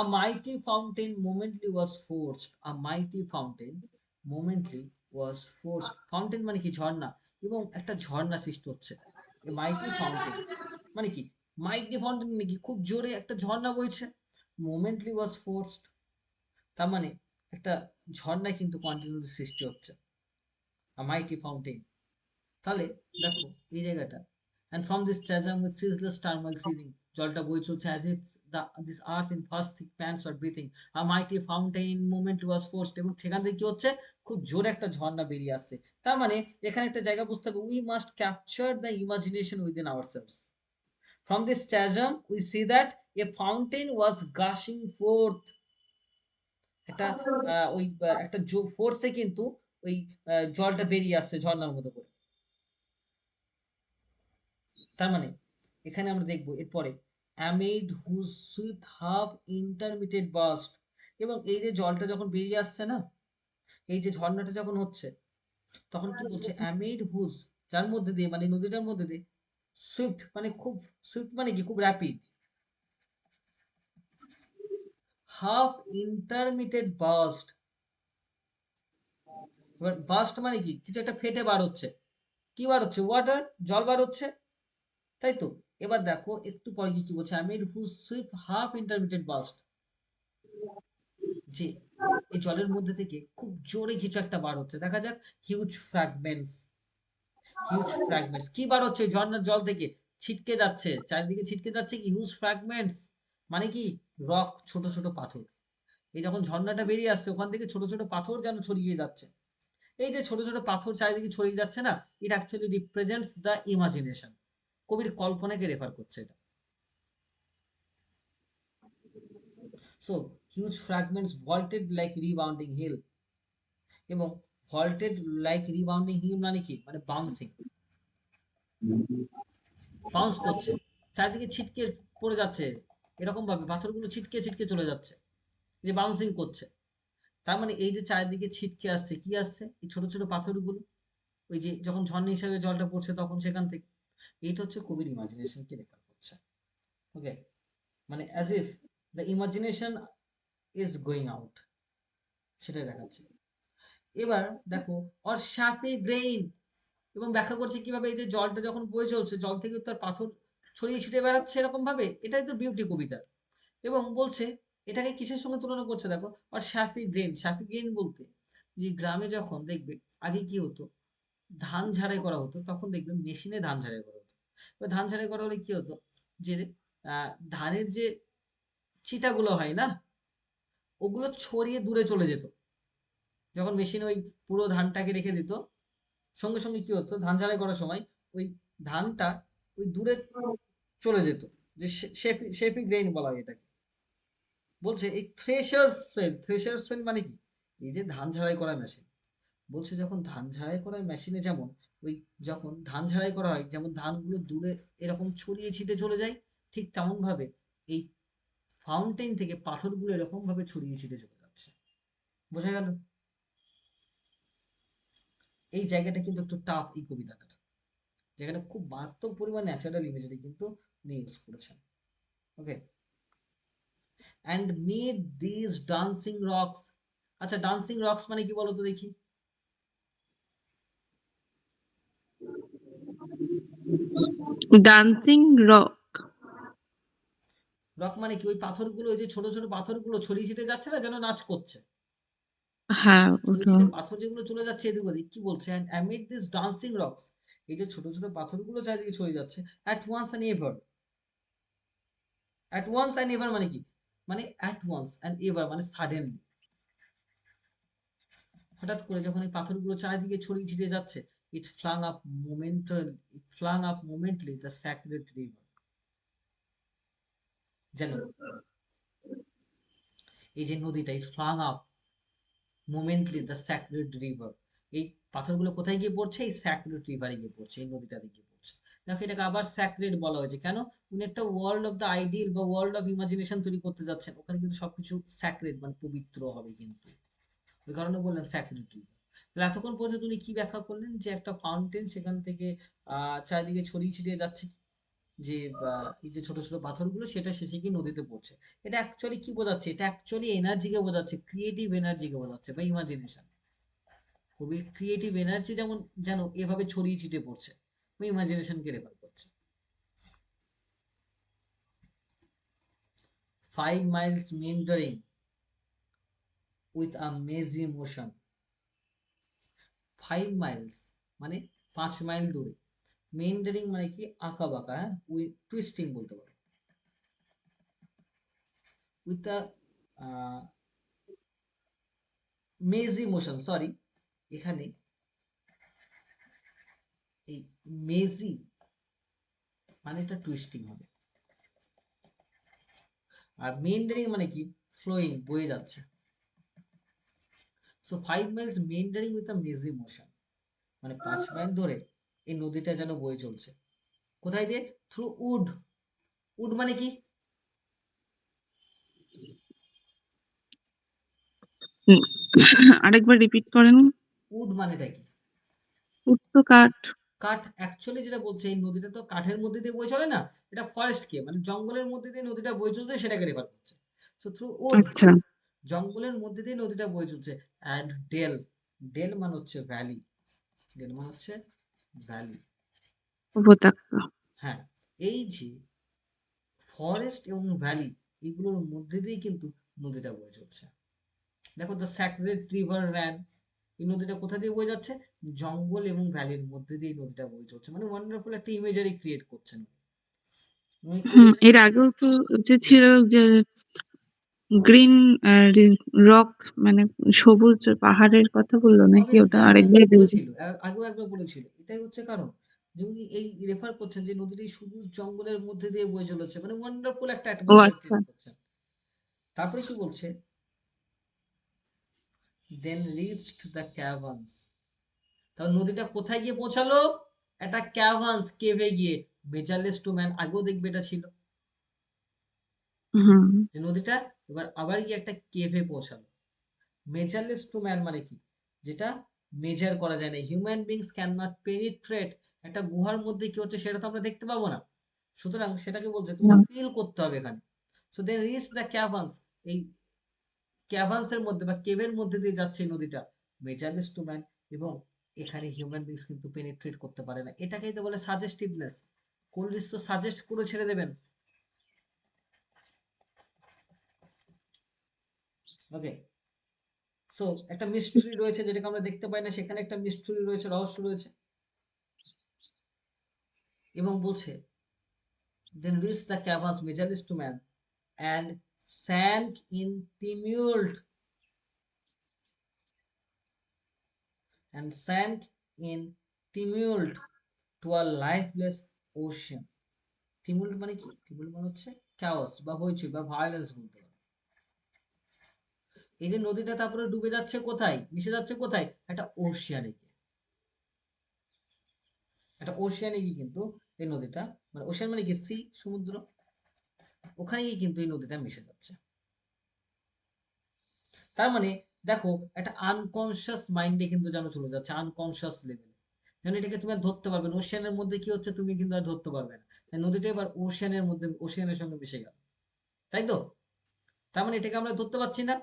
[SPEAKER 1] A mighty fountain momently was forced. A mighty fountain momently was forced. Fountain মানে কি? ঝর্ণা। এবং একটা ঝর্ণা সৃষ্টি হচ্ছে। A mighty fountain মানে কি? mighty fountain মানে কি? খুব জোরে একটা ঝর্ণা বইছে। Momently was forced তার মানে একটা ঝর্ণা কিন্তু কন্টিনিউয়াসলি সৃষ্টি হচ্ছে। A mighty fountain। তাহলে দেখো এই জায়গাটা, and from this chasm with ceaseless turmoil seething, জলটা বয়ে চলছে as if this earth in first thick pants or breathing, a mighty fountain moment was forced, এবং সেখান থেকে কি হচ্ছে, খুব জোরে একটা ঝর্ণা বেরিয়ে আসছে। তার মানে এখানে একটা জায়গা বুঝতে হবে, we must capture the imagination within ourselves. From this chasm we see that a fountain was gushing forth, একটা ওই একটা ফোর্সে কিন্তু ওই জলটা বেরিয়ে আসছে ঝর্ণার মতো করে। তার মানে এখানে আমরা দেখব এরপরে amid whose swift half intermittent burst, এবং এই যে জলটা যখন বেরিয়ে আসছে না, এই যে ঝর্ণাটা যখন হচ্ছে, তখন কি বলছে amid whose, যার মধ্যে দিয়ে মানে নদীটার মধ্যে দিয়ে, সুইফট মানে খুব, সুইফট মানে কি খুব র্যাপিড, হাফ ইন্টারমিটেড বার্স্ট, এবার বার্স্ট মানে কি কিছু একটা ফেটে বার হচ্ছে, কি বার হচ্ছে, ওয়াটার, জল বার হচ্ছে, তাই তো। এবার দেখো একটু পরে কি বলছে, amid whose swift half intermittent burst, যে এই জলের মধ্যে থেকে খুব জোরে কিছু একটা বার হচ্ছে, দেখা যাক, হিউজ ফ্র্যাগমেন্টস, হিউজ ফ্র্যাগমেন্টস কি বার হচ্ছে ঝর্ণার জল থেকে, ছিটকে যাচ্ছে চারিদিকে, ছিটকে যাচ্ছে কি হিউজ ফ্র্যাগমেন্টস, মানে কি রক, ছোট ছোট পাথর। এই যখন ঝর্ণাটা বেরিয়ে আসছে ওখান থেকে ছোট ছোট পাথর যেন ছড়িয়ে যাচ্ছে, এই যে ছোট ছোট পাথর চারিদিকে ছড়িয়ে যাচ্ছে না, it actually represents the imagination, কবির কল্পনাকে রেফার করছে এটা। So huge fragments vaulted like rebounding hill, এবং ভল্টেড লাইক রিবাউন্ডিং হিল মানে কি, মানে বাউন্সিং, বাউন্স করছে, চারিদিকে ছিটকে পড়ে যাচ্ছে, এরকম ভাবে পাথরগুলো ছিটকে ছিটকে চলে যাচ্ছে, যে বাউন্সিং করছে। তার মানে এই যে চারিদিকে ছিটকে আসছে, কি আসছে, এই ছোট ছোট পাথরগুলো, ওই যে যখন ঝর্ণা হিসাবে জলটা পড়ছে তখন সেখান থেকে, এইটা হচ্ছে কবির ইমাজিনেশনকে রেফার করছে। ওকে, মানে as if the imagination is going out, সেটাই দেখাচ্ছে। এবার দেখো অর শ্যাফি গ্রেইন, এবং ব্যাখ্যা করছে কিভাবে এই যে জলটা যখন বয়ে চলছে, জল থেকে তার পাথর ছড়িয়ে ছিটিয়ে বেড়াচ্ছে এরকম ভাবে, এটাই তো বিউটি কবিতার। এবং বলছে এটাকে কিসের সঙ্গে তুলনা করছে দেখো, আর শ্যাফি গ্রেন, শ্যাফি গ্রেন বলতে যে গ্রামে যখন দেখবে আগে কি হতো, ধান ঝাড়াই করা হতো, তখন দেখবে মেশিনে ধান ঝাড়াই করা হতো। এবার ধান ঝাড়াই করা হলে কি হতো, যে ধানের যে ছিটাগুলো হয় না, ওগুলো ছড়িয়ে দূরে চলে যেত। যখন মেশিনে ওই পুরো ধানটাকে রেখে দিত, সঙ্গে সঙ্গে কি হতো, ধান ঝাড়াই করার সময় ওই ধানটা ওই দূরে চলে যেত, যে শেফি শেফি গ্রেইন বলা হয় এটাকে। বলছে এই থ্রেশার সেল, থ্রেশার সেল মানে কি, এই যে ধান ঝাড়াই করা মেশিন, বলছে যখন ধান ঝাড়াই করা মেশিনে যেমন ওই যখন ধান ঝাড়াই করা হয়, যেমন ধানগুলো দূরে এরকম ছড়িয়ে ছিটে চলে যায়, ঠিক তেমন ভাবে এই ফাউন্টেন থেকে পাথরগুলো এরকম ভাবে ছড়িয়ে ছিটে চলে যাচ্ছে। বোঝা গেল? এই জায়গাটা কিন্তু একটু টাফ এই কবিতাটার, যেখানে খুব মারাত্মক পরিমাণ ন্যাচারাল ইমেজরি কিন্তু উনি ইউজ করেছেন। Okay, and mid this dancing rocks, আচ্ছা ডান্সিং রক্স মানে কি বলতো দেখি,
[SPEAKER 2] ডান্সিং রক।
[SPEAKER 1] রক মানে কি, ওই পাথরগুলো, ওই যে ছোট ছোট পাথরগুলো ছড়িয়ে ছিটে যাচ্ছে না, যেন নাচ করছে,
[SPEAKER 2] হ্যাঁ,
[SPEAKER 1] ছড়িয়ে
[SPEAKER 2] ওটা।
[SPEAKER 1] ছিটে পাথর যেগুলো চলে যাচ্ছে এদিক ওদিক, কি বলছে, and amid this dancing rocks, এই যে ছোট ছোট পাথরগুলো চারিদিকে ছড়িয়ে যাচ্ছে, at once and ever, at once and ever মানে কি, মানে অ্যাট ওয়ান্স অ্যান্ড এভার মানে সাডেনলি, হঠাৎ করে যখন এই পাথরগুলো চারিদিকে ছড়িয়ে ছিটিয়ে যাচ্ছে, it flung up momental, it flung up momently the sacred river, যেন এই যে নদীটা it flung up momently the sacred river, এই পাথরগুলো কোথায় গিয়ে পড়ছে? এই স্যাক্রেড রিভারে গিয়ে পড়ছে, এই নদীটাতে গিয়ে পড়ছে। দেখো এটাকে আবার স্যাক্রেড বলা হয়েছে কেন? উনি একটা ওয়ার্ল্ড অফ দ্য আইডিয়াল বা ওয়ার্ল্ড অফ ইমাজিনেশন তৈরি করতে যাচ্ছেন, ওখানে কিন্তু সবকিছু স্যাক্রেড মানে পবিত্র হবে কিন্তু, ওই কারণে বললেন স্যাক্রেড রিভার। তাহলে এতক্ষণ পর্যন্ত উনি কি ব্যাখ্যা করলেন? যে একটা ফাউন্টেন সেখান থেকে চারিদিকে ছড়িয়ে ছিটিয়ে যাচ্ছে, যে এই যে ছোট ছোট পাথরগুলো সেটা শেষে গিয়ে নদীতে পড়ছে। এটা অ্যাকচুয়ালি কি বোঝাচ্ছে? এটা অ্যাকচুয়ালি এনার্জিকে বোঝাচ্ছে, ক্রিয়েটিভ এনার্জিকে বোঝাচ্ছে বা ইমাজিনেশন। কবির ক্রিয়েটিভ এনার্জি যেমন যেন এভাবে ছড়িয়ে ছিটিয়ে পড়ছে, ওই ইমাজিনেশনকে রেফার করছে। 5 miles meandering with a mazy motion। 5 miles মানে 5 মাইল দূরে, মেন্ডারিং মানে কি? আঁকা বাঁকা, হ্যাঁ, উইথ টুইস্টিং বলতে পারো, উইথ আ মেজি মোশন, সরি, এখানে এই মেজি মানে এটা টুইস্টিং হবে, আর মেন্ডারিং মানে কি? ফ্লোয়িং, বয়ে যাচ্ছে। সো 5 miles মেন্ডারিং উইথ আ মেজি মোশন মানে 5 মাইল ধরে এই নদীটা যেন বয়ে চলছে। কোথায় দিয়ে? Through would. উড মানে কি?
[SPEAKER 2] হুম, আরেকবার রিপিট করেন।
[SPEAKER 1] উড মানেটা কি?
[SPEAKER 2] উড তো কাঠ।
[SPEAKER 1] কাঠ। অ্যাকচুয়ালি যেটা বলছে, এই নদীটা তো কাঠের মধ্যে দিয়ে বয়ে চলে না, এটা ফরেস্ট কে মানে জঙ্গলের মধ্যে দিয়ে নদীটা বয়ে চলছে সেটাকে রেফার করছে। সো থ্রু উড,
[SPEAKER 2] আচ্ছা।
[SPEAKER 1] জঙ্গলের মধ্যে দিয়ে নদীটা বয়ে চলছে। অ্যান্ড ডেল, ডেল মানে হচ্ছে ভ্যালি, ডেল মানে হচ্ছে ভ্যালি।
[SPEAKER 2] উপত্যকা।
[SPEAKER 1] হ্যাঁ, এই যে ফরেস্ট এবং ভ্যালি, এগুলোর মধ্যে দিয়ে কিন্তু নদীটা বয়ে চলছে। দেখো দ্য স্যাক্রেড রিভার র্যান, এই নদীটা কোথা দিয়ে বয়ে যাচ্ছে? জঙ্গল এবং ভ্যালির মধ্যে দিয়ে নদীটা বয়ে চলছে, মানে ওয়ান্ডারফুল একটা ইমেজারি ক্রিয়েট করছেন উনি কবিতাটা
[SPEAKER 2] এর
[SPEAKER 1] কিন্তু।
[SPEAKER 2] আগেও তো যে
[SPEAKER 1] হুম,
[SPEAKER 2] ছিল যে গ্রিন রক, মানে সবুজ পাহাড়ের কথা বললো নাকি?
[SPEAKER 1] অবভিয়াসলি
[SPEAKER 2] ওটা
[SPEAKER 1] আগেও
[SPEAKER 2] আরেকবার
[SPEAKER 1] একবার
[SPEAKER 2] বলবে।
[SPEAKER 1] বলেছিল, আগেও একবার বলেছিল, এটাই হচ্ছে কারণ যে উনি এই রেফার করছেন যে নদীটি সবুজ জঙ্গলের মধ্যে দিয়ে বয়ে চলেছে, মানে ওয়ান্ডারফুল একটা
[SPEAKER 2] ও
[SPEAKER 1] অ্যাটমসফিয়ার
[SPEAKER 2] আচ্ছা।
[SPEAKER 1] ক্রিয়েট করছেন। তারপরে কি বলছে? দেন রিচড দ্য ক্যাভার্নস, তাহলে নদীটা কোথায় গিয়ে পৌঁছালো? একটা ক্যাভার্নস, কেভে গিয়ে। মেজারলেস টু ম্যান, আগেও দেখবে এটা ছিল
[SPEAKER 2] হুম।
[SPEAKER 1] যে নদীটা এবার আবার গিয়ে একটা কেভে পৌঁছালো। মেজারলেস টু ম্যান মানে কি? যেটা মেজার করা যায় না, human beings can not penetrate. একটা গুহার মধ্যে কি হচ্ছে সেটা তো আমরা দেখতে পাবো না, সুতরাং সেটাকে বলছে তোমাকে
[SPEAKER 2] হুম,
[SPEAKER 1] ফিল করতে হবে এখানে। সো দেন রিচ দ্য ক্যাভান্স, এই ক্যাভান্সের মধ্যে বা কেভের মধ্যে দিয়ে যাচ্ছে এই নদীটা, মেজারলেস টু ম্যান, এবং এখানে হিউম্যান বিংস কিন্তু পেনিট্রেট করতে পারে না। এটাকেই তো বলে সাজেস্টিভনেস। কোলরিজ তো সাজেস্ট করে ছেড়ে দেবেন। ওকে, সো একটা মিস্ট্রি রয়েছে যেটাকে আমরা দেখতে পাই না, সেখানে একটা মিস্ট্রি রয়েছে, রহস্য রয়েছে। এবং বলছে then reached the caverns measureless to man and sank in tumult and sank in tumult to a lifeless ocean। টিমুল্ট মানে কি? টিমুল্ট মানে হচ্ছে chaos বা হইচই বা ভায়োলেন্স বলতে পারো। এই যে নদীটা তারপরে ডুবে যাচ্ছে কোথায়, মিশে যাচ্ছে কোথায়? একটা ওশিয়ানে গিয়ে, একটা ওশিয়ানে গিয়ে কিন্তু এই নদীটা, মানে ওশিয়ান মানে কি? সি, সমুদ্র, ওখানে গিয়ে কিন্তু এই নদীটা মিশে যাচ্ছে। তার মানে দেখো একটা আনকনসিয়াস মাইন্ডে কিন্তু যেন চলে যাচ্ছে, আনকনসিয়াস লেভেলে, যেন এটাকে তুমি আর ধরতে পারবে না। ওশিয়ানের মধ্যে কি হচ্ছে তুমি কিন্তু আর ধরতে পারবে না, তাই নদীটা এবার ওশিয়ানের মধ্যে, ওশিয়ানের সঙ্গে মিশে গেল, তাই তো? তার মানে এটাকে আমরা ধরতে পারছি না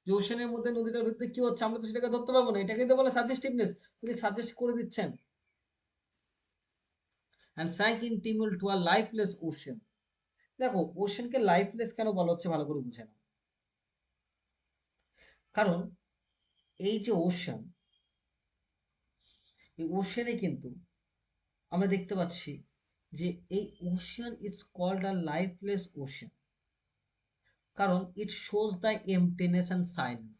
[SPEAKER 1] যে ওশিয়ানের মধ্যে নদীটার ভিতরে কি হচ্ছে, আমরা তো সেটাকে ধরতে পারবো না। এটাকে তো বলে সাজেস্টিভনেস, তিনি সাজেস্ট করে দিচ্ছেন। And sank in tumult to a lifeless ocean। দেখো ওশিয়ানকে লাইফলেস কেন বলা হচ্ছে ভালো করে বুঝে নাও। কারণ এই যে ওশান, এই ওশানে কিন্তু আমরা দেখতে পাচ্ছি যে এই ocean is called a lifeless ocean, কারণ it shows the emptiness and silence.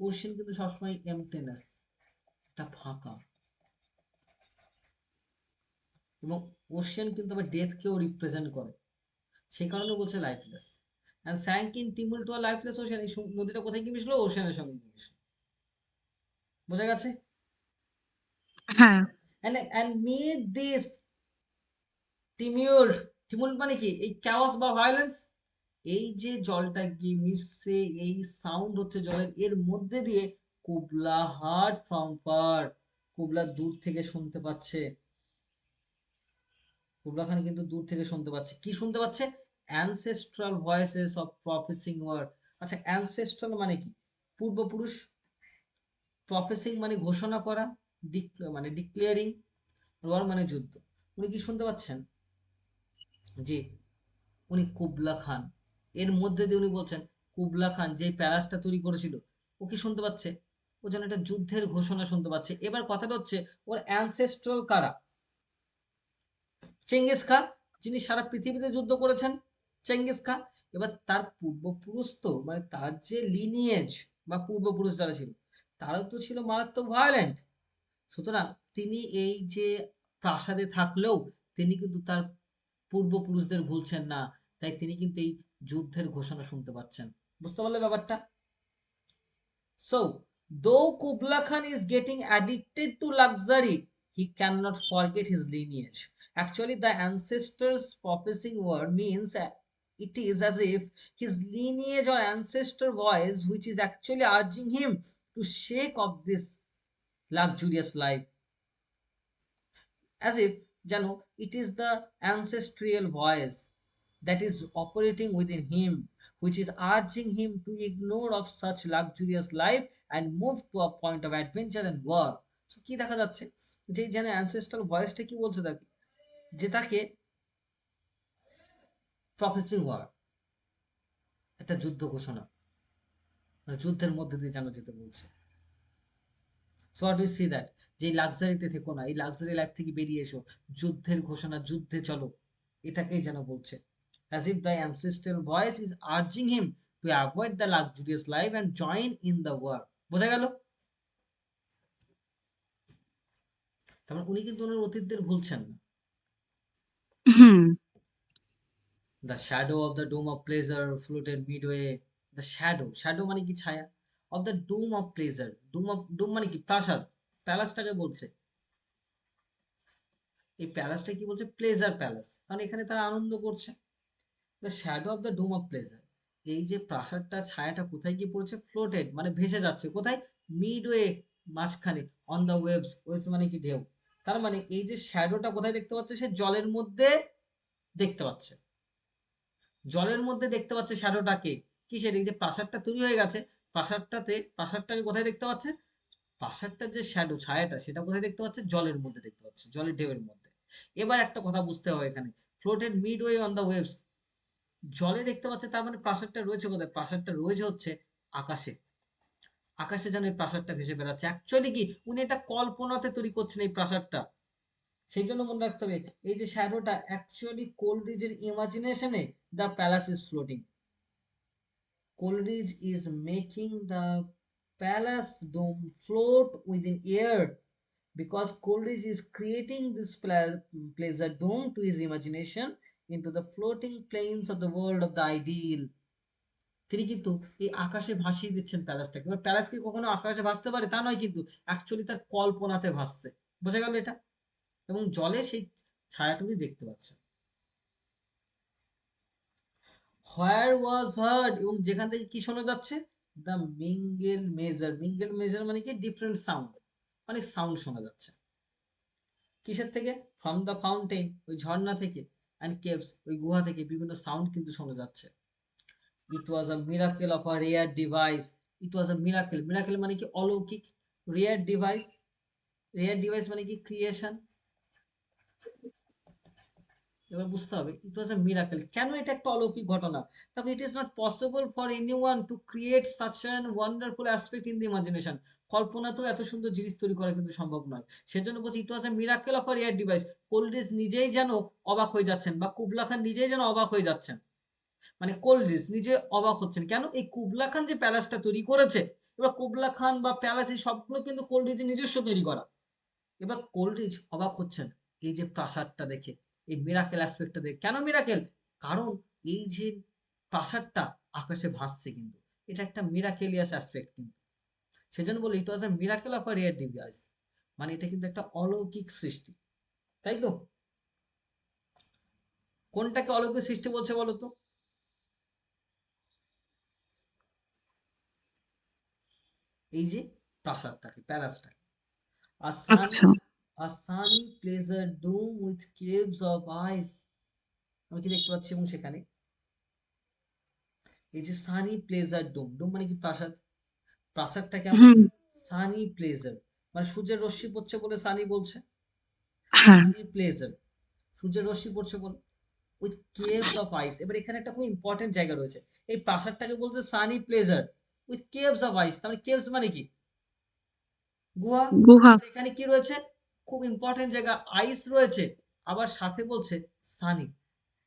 [SPEAKER 1] Ocean কিন্তু সবসময় এমটিনেস, এটা ফাঁকা, এবং ওশান কিন্তু আবার ডেথকেও রিপ্রেজেন্ট করে, সেই কারণে বলছে lifeless. and sank in tumult to a lifeless ocean. এই নদীটা কোথায় গিয়ে মিশলো? ওশানের সঙ্গে গিয়ে মিশলো। বোঝা গেছে?
[SPEAKER 2] হ্যাঁ।
[SPEAKER 1] and made this tumult মানে কি? এই chaos বা violence, এই যে জলটা গিয়ে মিশছে, এই সাউন্ড হচ্ছে জলের, এর মধ্যে দিয়ে Kubla hard from fur, Kubla দূর থেকে শুনতে পাচ্ছে। কুবলা খান কিন্তু দূর থেকে শুনতে পাচ্ছে। কি শুনতে পাচ্ছে? Ancestral voices of prophesying word. আচ্ছা, অ্যানসেস্ট্রাল মানে কি? পূর্বপুরুষ। প্রফেসিং মানে ঘোষণা করা, মানে ডিক্লেয়ারিং, ওয়ার মানে যুদ্ধ। উনি কি শুনতে পাচ্ছেন? যে উনি কুবলা খান, এর মধ্যে দিয়ে উনি বলছেন কুবলা খান যে প্যালাসটা তৈরি করেছিল, ও কি শুনতে পাচ্ছে? ও যেন একটা যুদ্ধের ঘোষণা শুনতে পাচ্ছে। এবার কথাটা হচ্ছে, ওর অ্যানসেস্ট্রাল কারা? চেঙ্গিস খা, যিনি সারা পৃথিবীতে যুদ্ধ করেছেন, চেঙ্গিস খা। এবার তার পূর্বপুরুষ তো, মানে তার যে লিনিয়েজ বা পূর্বপুরুষ যারা ছিল, তারাও তো ছিল মারাত্মক ভায়োলেন্ট। সুতরাং তিনি এই যে প্রাসাদে থাকলেও তিনি কিন্তু তার পূর্বপুরুষদের ভুলছেন না। তাই তিনি কিন্তু এই যুদ্ধের ঘোষণা শুনতে পাচ্ছেন। বুঝতে পারলে ব্যাপারটা? So, though Kubla Khan is getting addicted to luxury, he cannot forget his lineage. Actually, the ancestors' professing word means it is as if his lineage or ancestor voice, which is actually urging him to shake off this luxurious life. As if, জানো, it is the ancestral voice that is operating within him, which is urging him to ignore of such luxurious life and move to a point of adventure and war. So কি দেখা যাচ্ছে? যে যেন ancestral ভয়েসটা কি বলছে তাকে? যে তাকে প্রফেসিং ওয়ার, একটা যুদ্ধ ঘোষণা, মানে যুদ্ধের মধ্যে দিয়ে যেন যেতে বলছে। So what we see that, যে লাক্সারিতে থেকো না, এই লাক্সারি লাইফ থেকে বেরিয়ে এসো, যুদ্ধের ঘোষণা, যুদ্ধে চলো, এটাকেই যেন বলছে। As if the ancestral voice is urging him to avoid the luxurious life and join in the war. বোঝা গেল? তার মানে উনি কিন্তু ওনার অতীতদের ভুলছেন না।
[SPEAKER 2] হুম।
[SPEAKER 1] The shadow of the dome of pleasure floated midway. The shadow মানে কি? ছায়া। of the dome of pleasure, dome মানে কি? প্রাসাদ, প্যালাসটাকে বলছে। এই প্যালাসটা কি বলছে? প্লেজার প্যালাস, কারণ এখানে তারা আনন্দ করছে। The shadow of the dome of pleasure, এই যে প্রাসাদটা, ছায়াটা কোথায় গিয়ে পড়েছে? ফ্লোটেড মানে ভেসে যাচ্ছে। কোথায়? মিডওয়ে, মাঝখানে। অন দ্য ওয়েভস, ওয়েভস মানে কি? ঢেউ। তার মানে এই যে শ্যাডোটা কোথায় দেখতে পাচ্ছে? সে জলের মধ্যে দেখতে পাচ্ছে। জলের মধ্যে দেখতে পাচ্ছে শ্যাডোটাকে। কিসের? এই যে প্রাসাদটা তৈরি হয়ে গেছে, প্রাসাদটাকে কোথায় দেখতে পাচ্ছে? প্রাসাদটার যে শ্যাডো, ছায়াটা, সেটা কোথায় দেখতে পাচ্ছে? জলের মধ্যে দেখতে পাচ্ছে, জলের ঢেউয়ের মধ্যে। এবার একটা কথা বুঝতে হবে এখানে, floated midway on the waves, জলে দেখতে পাচ্ছে, তার মানে প্রাসাদটা রয়েছে কোথায়? প্রাসাদটা রয়েছে হচ্ছে আকাশে। আকাশে যেন এই প্রাসাদটা ভেসে বেড়াচ্ছে। অ্যাকচুয়ালি কি, উনি এটা কল্পনাতে তৈরি করছেন এই প্রাসাদটা। সেই জন্য মনে রাখতে হবে, এই যে শ্যাডোটা অ্যাকচুয়ালি কোলরিজের ইমাজিনেশনে the palace is floating. Coleridge is making the palace dome float within air, because Coleridge is creating this pleasure dome to his imagination into the floating plains of the world of the ideal. তিনি কিন্তু এই আকাশে ভাসিয়ে দিচ্ছেন প্যালেসটাকে। এবার palace কি কখনো আকাশে ভাসতে পারে? তা নয় কিন্তু, অ্যাকচুয়ালি তার কল্পনাতে ভাসছে। বোঝা গেল এটা? এবং জলে সেই ছায়াটুকুই দেখতে পাচ্ছে। হোয়ার ওয়াজ হার্ড, এবং যেখান থেকে কি শোনা যাচ্ছে? The mingle measure. Mingle measure মানে কি? ডিফারেন্ট সাউন্ড, অনেক সাউন্ড শোনা যাচ্ছে। কিসের থেকে? ফ্রম দ্য ফাউন্টেন, ওই ঝর্ণা থেকে, অ্যান্ড কেভস, ওই গুহা থেকে বিভিন্ন সাউন্ড কিন্তু শোনা যাচ্ছে। It was a miracle of a rare device. It was a miracle, miracle মানে কি? অলৌকিক। রেয়ার ডিভাইস, রেয়ার ডিভাইস মানে কি? ক্রিয়েশন। এবার বুঝতে হবে, ইট ওয়াজ আ মিরাকেল, কেন এটা একটা অলৌকিক ঘটনা? তবে it is not possible for anyone to create such an wonderful aspect in the imagination. কল্পনাতেও এত সুন্দর জিনিস তৈরি করা কিন্তু সম্ভব নয়। সেজন্য বলছি it was a miracle of a rare device. Coleridge নিজেই যেন অবাক হয়ে যাচ্ছেন, বা কুবলা খান নিজেই যেন অবাক হয়ে যাচ্ছেন। মানে কোলরিজ নিজে অবাক হচ্ছেন। কেন? এই কুবলা খান যে প্যালেসটা তৈরি করেছে, এবার কুবলা খান বা প্যালেস, এই সবগুলো কিন্তু কোলরিজের নিজস্ব তৈরি করা। এবার কোলরিজ অবাক হচ্ছেন এই যে প্রাসাদটা দেখে, এই মিরাকেল অ্যাসপেক্টটা দেখে। কেন মিরাকেল? কারণ এই যে প্রাসাদটা, আকাশে ভাসছে কিন্তু। এটা একটা মিরাকেলিয়াস অ্যাসপেক্ট কিন্তু। সেজন্য বলি it was a miracle of a rare device. মানে এটা কিন্তু একটা অলৌকিক সৃষ্টি। তাই তো? কোনটাকে অলৌকিক সৃষ্টি বলছে বলো তো? এই যে প্রাসাদটাকে, প্যালেসটাকে। A
[SPEAKER 2] আচ্ছা।
[SPEAKER 1] sunny, a sunny pleasure dome with caves of ice. আমি কি দেখতে পাচ্ছি এবং সেখানে এই যে সানি প্লেজার ডোম, ডোম মানে কি প্রাসাদ, প্রাসাদটা কেমন,
[SPEAKER 2] হুম,
[SPEAKER 1] সানি প্লেজার, মানে সূর্যের রশ্মি পড়ছে বলে সানি বলছে,
[SPEAKER 2] হ্যাঁ।
[SPEAKER 1] সানি প্লেজার, সূর্যের রশ্মি পড়ছে বলে, উইথ কেভস অফ আইস। এবার এখানে একটা খুব ইম্পর্টেন্ট জায়গা রয়েছে, এই প্রাসাদটাকে বলছে sunny pleasure with caves of ice, তাহলে কেভস মানে কি, গুহা।
[SPEAKER 2] গুহা।
[SPEAKER 1] এবার এখানে কি রয়েছে, খুব ইম্পর্টেন্ট জায়গা, আইস রয়েছে, আবার সাথে বলছে সানি,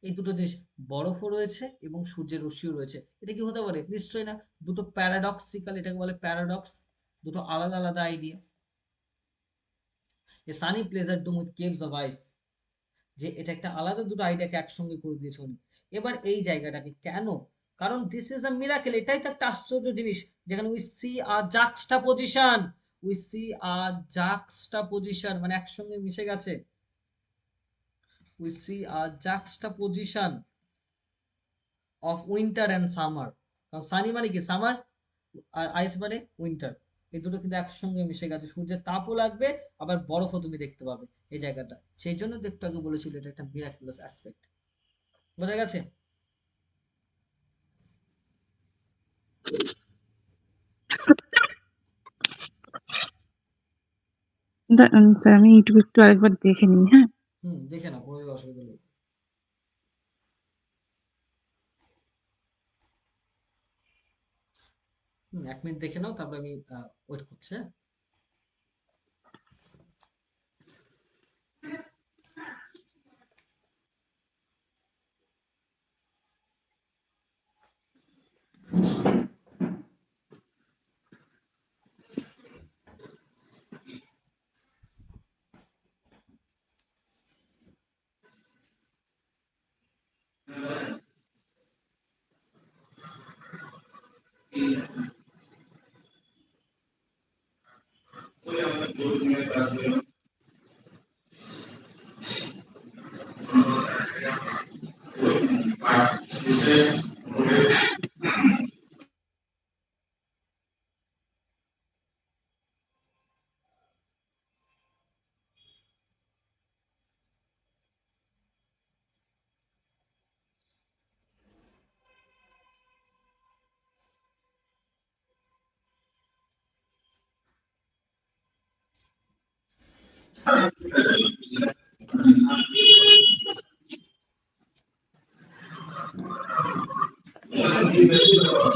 [SPEAKER 1] এই দুটো জিনিস, বরফও রয়েছে এবং সূর্যের রশ্মিও রয়েছে। এটা কি হতে পারে, নিশ্চয়ই না, দুটো প্যারাডক্সিক্যাল, এটাকে বলে প্যারাডক্স, দুটো আলাদা আলাদা idea. A sunny pleasure dome with caves of ice, যে এটা একটা আলাদা দুটো আইডিয়াকে একসঙ্গে করে দিয়েছে উনি। এবার এই জায়গাটাকে কেন, কারণ দিস ইজ আ মিরাকেল, এটাই তো একটা আশ্চর্য জিনিস, যেখানে we see a juxtaposition, we see a juxtaposition, মানে একসঙ্গে মিশে গেছে, we see a juxtaposition of winter and summer. কারণ সানি মানে কি সামার, আর আইস মানে উইন্টার, এই দুটো কিন্তু একসঙ্গে মিশে গেছে, সূর্যের তাপও লাগবে, আবার বরফও তুমি দেখতে পাবে এই জায়গাটা। সেই জন্য দেখতে আগে বলেছিল এটা একটা মিরাকুলাস অ্যাসপেক্ট। বোঝা গেছে?
[SPEAKER 2] স্যার আমি ইউটিউব একটু আরেকবার দেখে নিই, হ্যাঁ?
[SPEAKER 1] হুম, দেখে নাও, কোনো অসুবিধা নেই। হুম, 1 মিনিট দেখে নাও, তারপর আমি ওয়েট করছি, হ্যাঁ?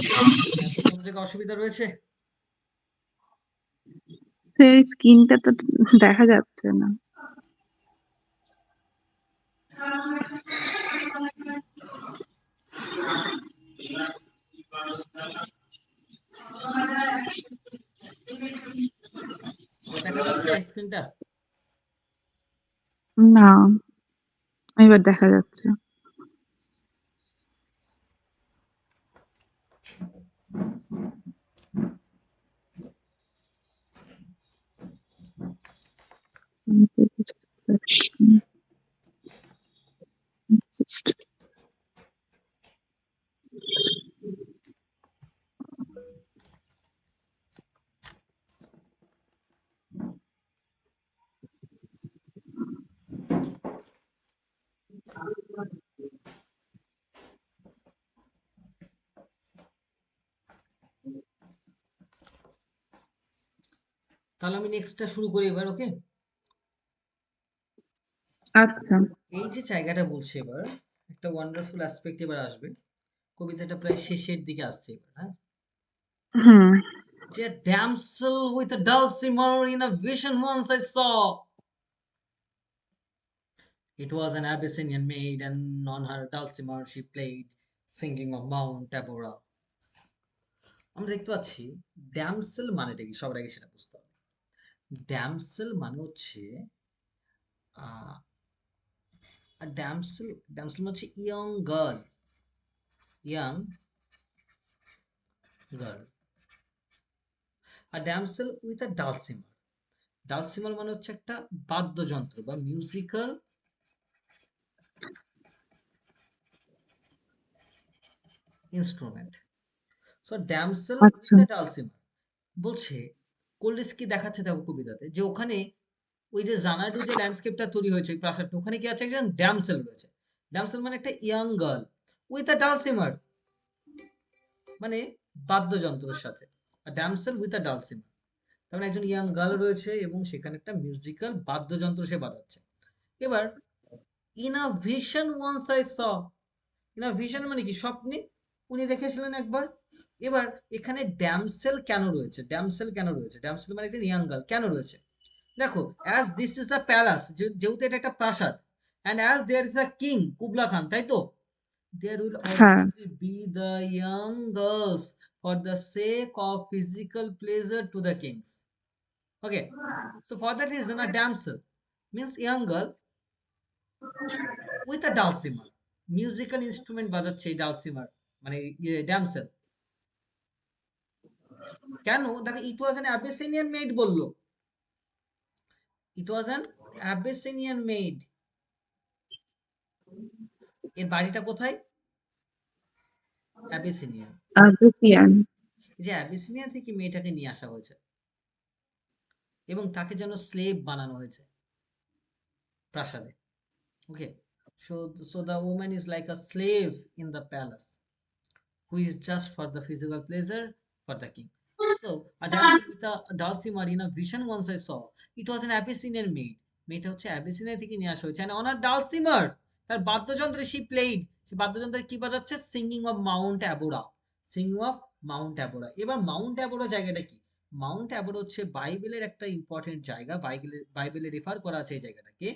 [SPEAKER 1] এখন কোনো জায়গায় অসুবিধা রয়েছে?
[SPEAKER 2] স্যার স্ক্রিনটা তো দেখা যাচ্ছে না।
[SPEAKER 1] এবার দেখা যাচ্ছে স্ক্রিনটা?
[SPEAKER 2] না, এবার দেখা যাচ্ছে।
[SPEAKER 1] তাহলে আমি নেক্সটটা শুরু করি এবার, ওকে?
[SPEAKER 2] আচ্ছা।
[SPEAKER 1] এই যে জায়গাটা বলছে এবার, একটা ওয়ান্ডারফুল অ্যাসপেক্ট এবার আসবে, কবিতাটা প্রায় শেষের দিকে আসছে এবার, হ্যাঁ?
[SPEAKER 2] হুম।
[SPEAKER 1] যে damsel with a dulcimer in a vision once I saw. It was an Abyssinian maid, and on her dulcimer she played, singing of Mount Tabora. আমরা দেখতে পাচ্ছি ড্যামসেল মানেটা কি, সবার আগে সেটা বুঝতে হবে। ড্যামসেল মানে হচ্ছে ড্যামসেল, ড্যামসেল মানে হচ্ছে ইয়ং গার্ল, ইয়াং গার্ল। আর damsel with a dulcimer. Dulcimer মানে হচ্ছে একটা বাদ্যযন্ত্র বা মিউজিক্যাল ইনস্ট্রুমেন্ট। সো ড্যামসেল
[SPEAKER 2] আচ্ছা।
[SPEAKER 1] উইথ আ ডালসিমার বলছে, কোল্ডিস কি দেখাচ্ছে দেখো কবিতাতে, যে ওখানে ওই যে জানাডু যে ল্যান্ডস্কেপটা তৈরি হয়েছে ওই প্রাসাদটা, ওখানে কি আছে, একজন ড্যামসেল রয়েছে। ড্যামসেল মানে একটা ইয়াং গার্ল উইথ আ ডালসিমার, মানে বাদ্যযন্ত্রের সাথে। আর ড্যামসেল উইথ আ ডালসিমার, তার মানে একজন ইয়াং গার্ল রয়েছে এবং সেখানে একটা মিউজিক্যাল বাদ্যযন্ত্র সে বাজাচ্ছে। এবার in a vision once I saw, in a vision মানে কি, স্বপ্নে উনি দেখেছিলেন একবার। এবার এখানে ড্যামসেল কেন রয়েছে, ড্যামসেল কেন রয়েছে, ড্যামসেল মানে একজন ইয়াং গার্ল কেন রয়েছে, দেখো, as this is a palace, যেহেতু এটা একটা প্রাসাদ, and as there is a king Kubla Khan, তাই তো, there will
[SPEAKER 2] হ্যাঁ।
[SPEAKER 1] obviously be the young girls for the sake of physical pleasure to the kings. Okay, so for that reason a damsel means young girl with a dulcimer, musical instrument বাজাচ্ছে এই ডালসিমার, মানে damsel. কেন, দেখো ইট was an Abyssinian made বললো, ইট was an Abyssinian made. এর বাড়িটা কোথায়, Abyssinian.
[SPEAKER 2] আরবিসিয়ান।
[SPEAKER 1] যে অ্যাবিসিনিয়া থেকে মেয়েটাকে নিয়ে আসা হয়েছে এবং তাকে যেন স্লেভ বানানো হয়েছে প্রাসাদে। ওকে, so the woman is like a slave in the palace who is just for the physical pleasure for the king. So a damsel with a dulcimer in a vision once I saw, it was an Abyssinian maid, মেয়েটা হচ্ছে অ্যাবিসিনিয়া থেকে নিয়ে আসা হয়েছে, and on a dulcimer, তার বাদ্যযন্ত্রে she played, সে বাদ্যযন্ত্রে কি বাজাচ্ছে, singing of Mount Abora, singing of Mount Abora. এবার মাউন্ট অ্যাবোরা জায়গাটা কি, মাউন্ট অ্যাবোরা হচ্ছে বাইবেলের একটা ইম্পর্টেন্ট জায়গা, বাইবেলে রেফার করা আছে এই জায়গাটাকে।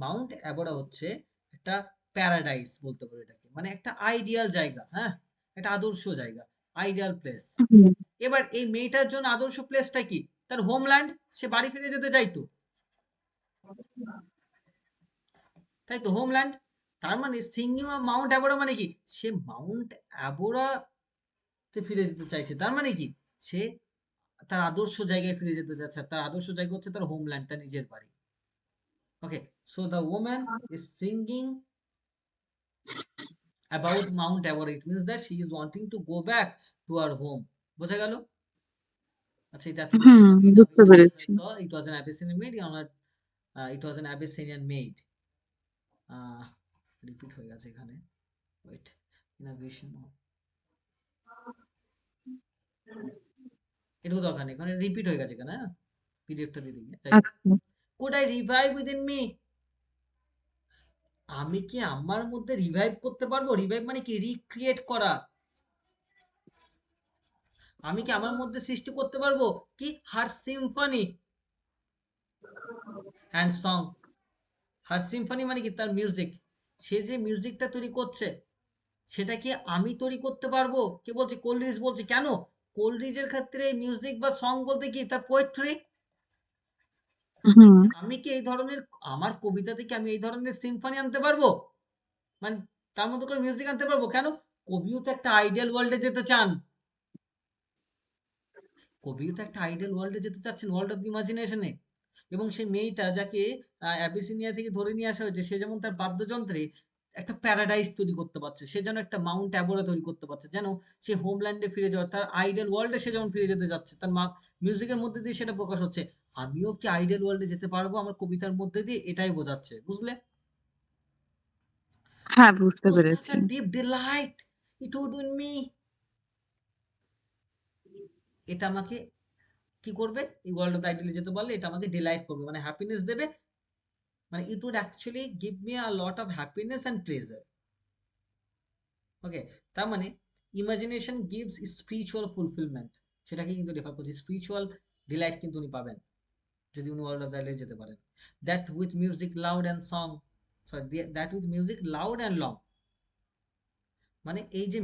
[SPEAKER 1] মাউন্ট অ্যাবোরা হচ্ছে একটা প্যারাডাইস বলতে পারো এটাকে, মানে একটা আইডিয়াল জায়গা, হ্যাঁ, একটা আদর্শ জায়গা, আইডিয়াল প্লেস।
[SPEAKER 2] হুম।
[SPEAKER 1] এবার এই মেয়েটার জন্য আদর্শ প্লেসটা কি, তার হোমল্যান্ড, সে বাড়ি ফিরে যেতে চাইতো, তাই তো, হোমল্যান্ড। তার মানে সিঙ্গিং অফ মাউন্ট অ্যাবোরা মানে কি, সে মাউন্ট অ্যাবোরাতে ফিরে যেতে চাইছে, তার মানে কি, সে তার আদর্শ জায়গায় ফিরে যেতে চাচ্ছে, তার আদর্শ জায়গা হচ্ছে তার হোমল্যান্ড, তার নিজের বাড়ি। Okay, so the woman is singing about Mount Everest. It means that she is wanting to go back to her home. বোঝা গেল? আচ্ছা, এটা তুমি
[SPEAKER 2] হুম,
[SPEAKER 1] in a
[SPEAKER 2] বুঝতে
[SPEAKER 1] vision once I
[SPEAKER 2] পেরেছি।
[SPEAKER 1] saw, it was an Abyssinian maid, it was an Abyssinian maid. Repeat হয়ে গেছে এখানে, ওয়েট, in a vision, এটুকু দরকার নেই, এখানে রিপিট হয়ে গেছে এখানে, হ্যাঁ, পিডিএফটা দিয়ে দিই, যাই হোক।
[SPEAKER 2] আচ্ছা।
[SPEAKER 1] Could I revive within me? আমি কি আমার মধ্যে রিভাইভ করতে পারবো, রিভাইভ মানে কি, রিক্রিয়েট করা, আমি কি আমার মধ্যে সৃষ্টি করতে পারবো কি, her symphony and song. Her symphony মানে কি, তার মিউজিক, সে যে মিউজিকটা তৈরি করছে সেটা কি আমি তৈরি করতে পারবো, কে বলছে, কোলরিজ বলছে। কেন, কোলরিজের ক্ষেত্রে মিউজিক বা সং বলতে কি, তার পোয়েট্রি,
[SPEAKER 2] হুম।
[SPEAKER 1] আমি কি এই ধরনের, আমার কবিতা থেকে আমি এই ধরনের সিম্ফনি আনতে পারবো, মানে তার মতো করে মিউজিক আনতে পারবো। কেন, কবিও তো একটা আইডিয়াল ওয়ার্ল্ডে যেতে চান, কবিও তো একটা আইডিয়াল ওয়ার্ল্ডে যেতে চাচ্ছেন, ওয়ার্ল্ড অফ ইমাজিনেশনে। এবং সেই মেয়েটা যাকে অ্যাবিসিনিয়া থেকে ধরে নিয়ে আসা হয়েছে, সে যেমন তার বাদ্যযন্ত্রে একটা প্যারাডাইস তৈরি করতে পারছে, সে যেন একটা মাউন্ট অ্যাবোরা তৈরি করতে পারছে, যেন সে হোমল্যান্ডে ফিরে যাওয়া, তার আইডিয়াল ওয়ার্ল্ডে সে যেমন ফিরে যেতে যাচ্ছে, তার মিউজিকের মধ্যে দিয়ে সেটা প্রকাশ হচ্ছে। আমিও কি আইডিয়াল ওয়ার্ল্ডে যেতে পারবো আমার কবিতার মধ্যে দিয়ে, এটাই বোঝাচ্ছে, বুঝলে?
[SPEAKER 2] হ্যাঁ, বুঝতে
[SPEAKER 1] ও সাচ
[SPEAKER 2] পেরেছি।
[SPEAKER 1] A deep delight it would win me, এটা আমাকে কি করবে, এই ওয়ার্ল্ড অফ আইডিয়ালে যেতে পারলে এটা আমাকে ডিলাইট করবে, মানে হ্যাপিনেস দেবে, মানে it would actually give me a lot of happiness and pleasure. ওকে, তার মানে ইমাজিনেশন গিভস স্পিরিচুয়াল ফুলফিলমেন্ট, সেটাকে কিন্তু রেফার করছি, স্পিরিচুয়াল ডিলাইট কিন্তু উনি পাবেন যদি উনি ওয়ার্ল্ড অফ দ্য যেতে পারেন। That with music loud and song, sorry, that with music loud and long, মানে এই যে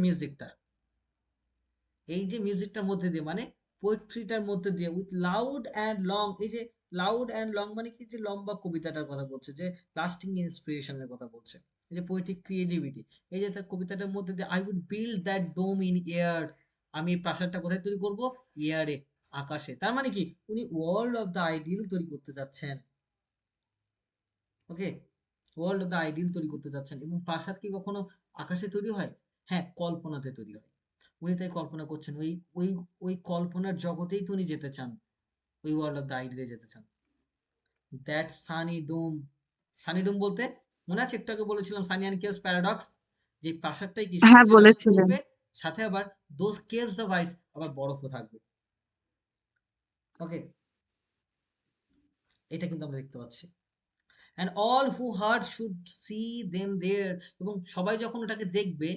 [SPEAKER 1] মিউজিকটার মধ্যে দিয়ে, মানে পোয়েট্রিটার মধ্যে দিয়ে, উইথ লাউড অ্যান্ড লং, এই যে লাউড অ্যান্ড লং মানে কি, যে লম্বা কবিতাটার কথা বলছে, যে লাস্টিং ইন্সপিরেশনের কথা বলছে, এই যে পোয়েটিক ক্রিয়েটিভিটি, এই যে তার কবিতাটার মধ্যে দিয়ে, I would build that dome in air, আমি এই প্রাসাদটা কোথায় তৈরি করব? এয়ারে, আকাশে। তার মানে কি উনি ওয়ার্ল্ড অফ দ্য আইডিয়াল তৈরি করতে যাচ্ছেন। ওকে, ওয়ার্ল্ড অফ দ্য আইডিয়াল তৈরি করতে যাচ্ছেন। এবং প্রাসাদ কি কখনো আকাশে তৈরি হয়? হ্যাঁ, কল্পনাতে তৈরি হয়। উনি তাই কল্পনা করছেন, ওই ওই ওই কল্পনার জগতেই তো উনি যেতে চান, ওই ওয়ার্ল্ড অফ দ্য আইডিয়ালে যেতে চান। দ্যাট সানি ডোম, সানি ডোম বলতে মনে আছে একটু আগে বলেছিলাম সানি অ্যান্ড কেভস প্যারাডক্স, যে প্রাসাদটাই কি
[SPEAKER 2] হ্যাঁ,
[SPEAKER 1] সূর্যের আলো
[SPEAKER 2] বলেছিলেন।
[SPEAKER 1] পড়বে, সাথে আবার দোজ কেভস অফ আইস, আবার বরফও থাকবে। ওকে, এটা কিন্তু আমরা দেখতে পাচ্ছি। And all who heard should see them there, এবং সবাই যখন ওটাকে দেখবে,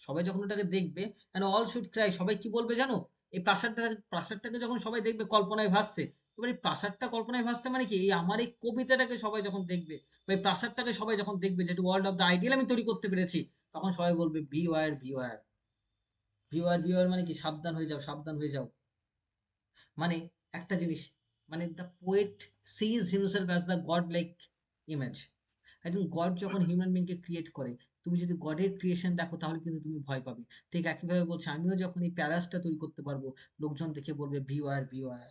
[SPEAKER 1] সবাই যখন ওটাকে দেখবে, অ্যান্ড অল শুড ক্রাই, সবাই কি বলবে জানো? এই প্রাসাদটাকে যখন সবাই দেখবে কল্পনায় ভাসছে, এবার এই প্রাসাদটা কল্পনায় ভাসছে মানে কি, এই আমার এই কবিতাটাকে সবাই যখন দেখবে, বা এই প্রাসাদটাকে সবাই যখন দেখবে, যেটা ওয়ার্ল্ড অফ দ্য আইডিয়াল আমি তৈরি করতে পেরেছি, তখন সবাই বলবে beware beware. Beware beware মানে কি, সাবধান হয়ে যাও, সাবধান হয়ে যাও। মানে একটা জিনিস, মানে the poet sees himself as the god like image. একজন গড যখন হিউম্যান বিংকে ক্রিয়েট করে, তুমি যদি গডের ক্রিয়েশন দেখো তাহলে কিন্তু তুমি ভয় পাবে। ঠিক একইভাবে বলছে, আমিও যখন এই প্যারাসটা তৈরি করতে পারবো, লোকজন দেখে বলবে ভিওয়ার ভিওয়ার।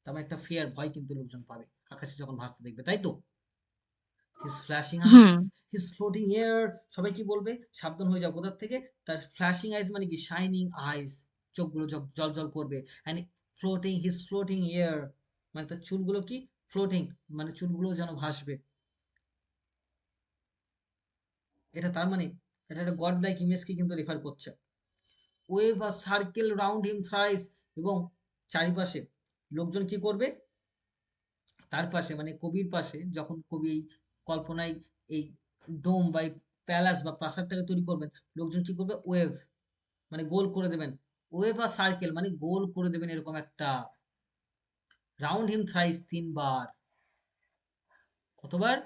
[SPEAKER 1] তার মানে একটা ফিয়ার, ভয় কিন্তু লোকজন পাবে আকাশে যখন ভাসতে দেখবে, তাই তো? হিজ ফ্ল্যাশিং
[SPEAKER 2] হুম।
[SPEAKER 1] আইস, হিজ ফ্লোটিং এয়ার, সবাই কি বলবে? সাবধান হয়ে যাও, কোথার থেকে? তার ফ্ল্যাশিং আইস মানে কি, শাইনিং আইস, চোখগুলো জল জল করবে। And floating, his floating air, মানে তার চুলগুলো কি ফ্লোটিং, মানে চুলগুলো যেন ভাসবে। এটা তার মানে এটা একটা গড লাইক ইমেজকে কিন্তু রেফার করছে। ওয়েভ আ সার্কেল রাউন্ড হিম থ্রাইস, এবং চারিপাশে লোকজন কি করবে? তার পাশে মানে কবির পাশে, যখন কবি এই কল্পনায় এই ডোম বা প্যালাস বা প্রাসাদটাকে তৈরি করবেন, লোকজন কি করবে? ওয়েভ মানে গোল করে দেবেন, ওয়েভ আর সার্কেল মানে গোল করে দেবেন এরকম একটা, রাউন্ড হিম থ্রাইস, তিনবার। কতবার?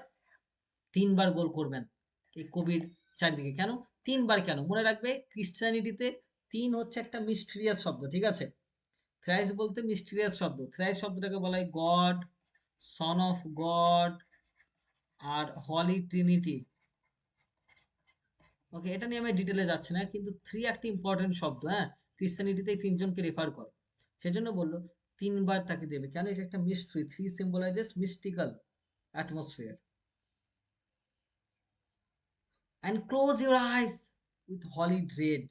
[SPEAKER 1] তিনবার গোল করবেন এই কবির চারিদিকে। কেন তিনবার? কেন মনে রাখবে, ক্রিশ্চিয়ানিটিতে তিন হচ্ছে একটা মিস্টিরিয়াস শব্দ, ঠিক আছে? থ্রাইস বলতে মিস্টিরিয়াস শব্দ, থ্রাইস শব্দটাকে বলা হয় গড, সন অফ গড, আর হলি ট্রিনিটি। ওকে, এটা নিয়ে আমি ডিটেলে যাচ্ছি না, কিন্তু থ্রি একটা ইম্পর্টেন্ট শব্দ, হ্যাঁ, ক্রিশ্চিয়ানিটিতে এই তিনজনকে রেফার করে। সেজন্য বললো তিনবার তাকে দেবে, কেন? এটা একটা mystery, three symbolises mystical atmosphere. And close your eyes with holy dread,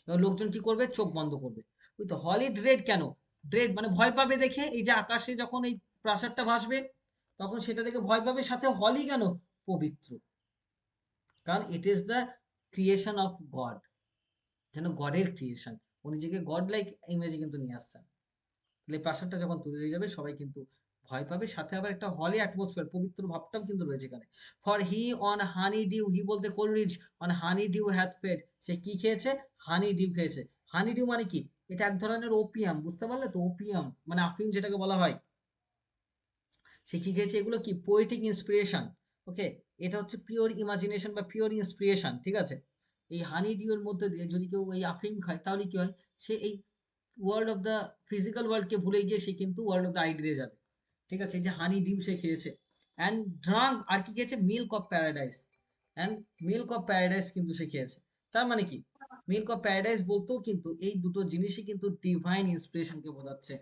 [SPEAKER 1] এবার লোকজন কি করবে? চোখ বন্ধ করবে। উইথ হলি ড্রেড, কেন ড্রেড? মানে ভয় পাবে দেখে, এই যে আকাশে যখন এই প্রাসাদটা ভাসবে, তখন সেটা দেখে ভয় পাবে। সাথে হলি কেন? পবিত্র, কারণ it is the creation of god, যেন গডের ক্রিয়েশন, ও নিজেকে গড লাইক ইমেজে কিন্তু নিয়ে আসছেন। তাহলে এই প্রাসাদটা যখন তৈরি হয়ে যাবে, সবাই কিন্তু ভয় পাবে। সাথে আবার একটা হলি অ্যাটমসফিয়ার, পবিত্র ভাবটাও কিন্তু রয়েছে এখানে। For he on honey dew, he বলতে Coleridge, on honey dew hath fed, সে কি খেয়েছে? হানি ডিউ খেয়েছে। হানি ডিউ মানে কি? এটা এক ধরনের ওপিয়াম, বুঝতে পারলে তো? ওপিয়াম মানে আফিম যেটাকে বলা হয়। সে কি খেয়েছে? এগুলো কি পোয়েটিক ইন্সপিরেশন। ওকে, এটা হচ্ছে পিওর ইমাজিনেশন বা পিওর ইন্সপিরেশন, ঠিক আছে? এই হানি ডিউ এর মধ্যে দিয়ে যদি কেউ এই আফিম খায়, তাহলে কি হয়? সে এই ওয়ার্ল্ড অফ দ্য ফিজিক্যাল ওয়ার্ল্ডকে ভুলে গিয়ে সে কিন্তু ওয়ার্ল্ড অফ দ্য আইডিয়ালে যাবে, ঠিক আছে? এই যে হানি ডিউ সে খেয়েছে। অ্যান্ড ড্রাঙ্ক, আর কি খেয়েছে? Milk of paradise. And milk of paradise কিন্তু সে খেয়েছে। তার মানে কি, মিল্ক অফ প্যারাডাইস বলতেও কিন্তু এই দুটো জিনিসই কিন্তু ডিভাইন ইন্সপিরেশনকে বোঝাচ্ছে।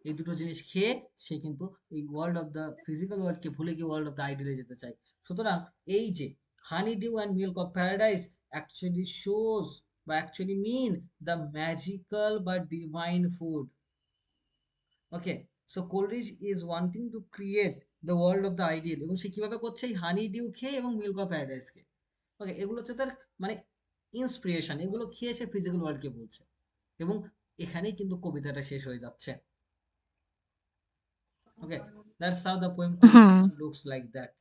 [SPEAKER 1] এই দুটো জিনিস খেয়ে সে কিন্তু এই ওয়ার্ল্ড অফ দ্য ফিজিক্যাল ওয়ার্ল্ডকে ভুলে গিয়ে ওয়ার্ল্ড অফ দ্য আইডিয়ালে যেতে চায়। সুতরাং এই যে হানি due and milk of paradise actually shows বা অ্যাকচুয়ালি মিন দ্য ম্যাজিক্যাল বা divine food. Okay, so Coleridge is wanting to create the world of the ideal, এবং সে কিভাবে করছে? এই হানি ডিউ খেয়ে এবং মিল্ক অফ প্যারাডাইস খেয়ে। ওকে, এগুলো হচ্ছে তার মানে ইন্সপিরেশন, এগুলো খেয়ে সে ফিজিক্যাল ওয়ার্ল্ডকে বলছে। এবং এখানেই কিন্তু কবিতাটা শেষ হয়ে যাচ্ছে। Okay, that's how the poem
[SPEAKER 2] hmm.
[SPEAKER 1] Kobitraman looks like that.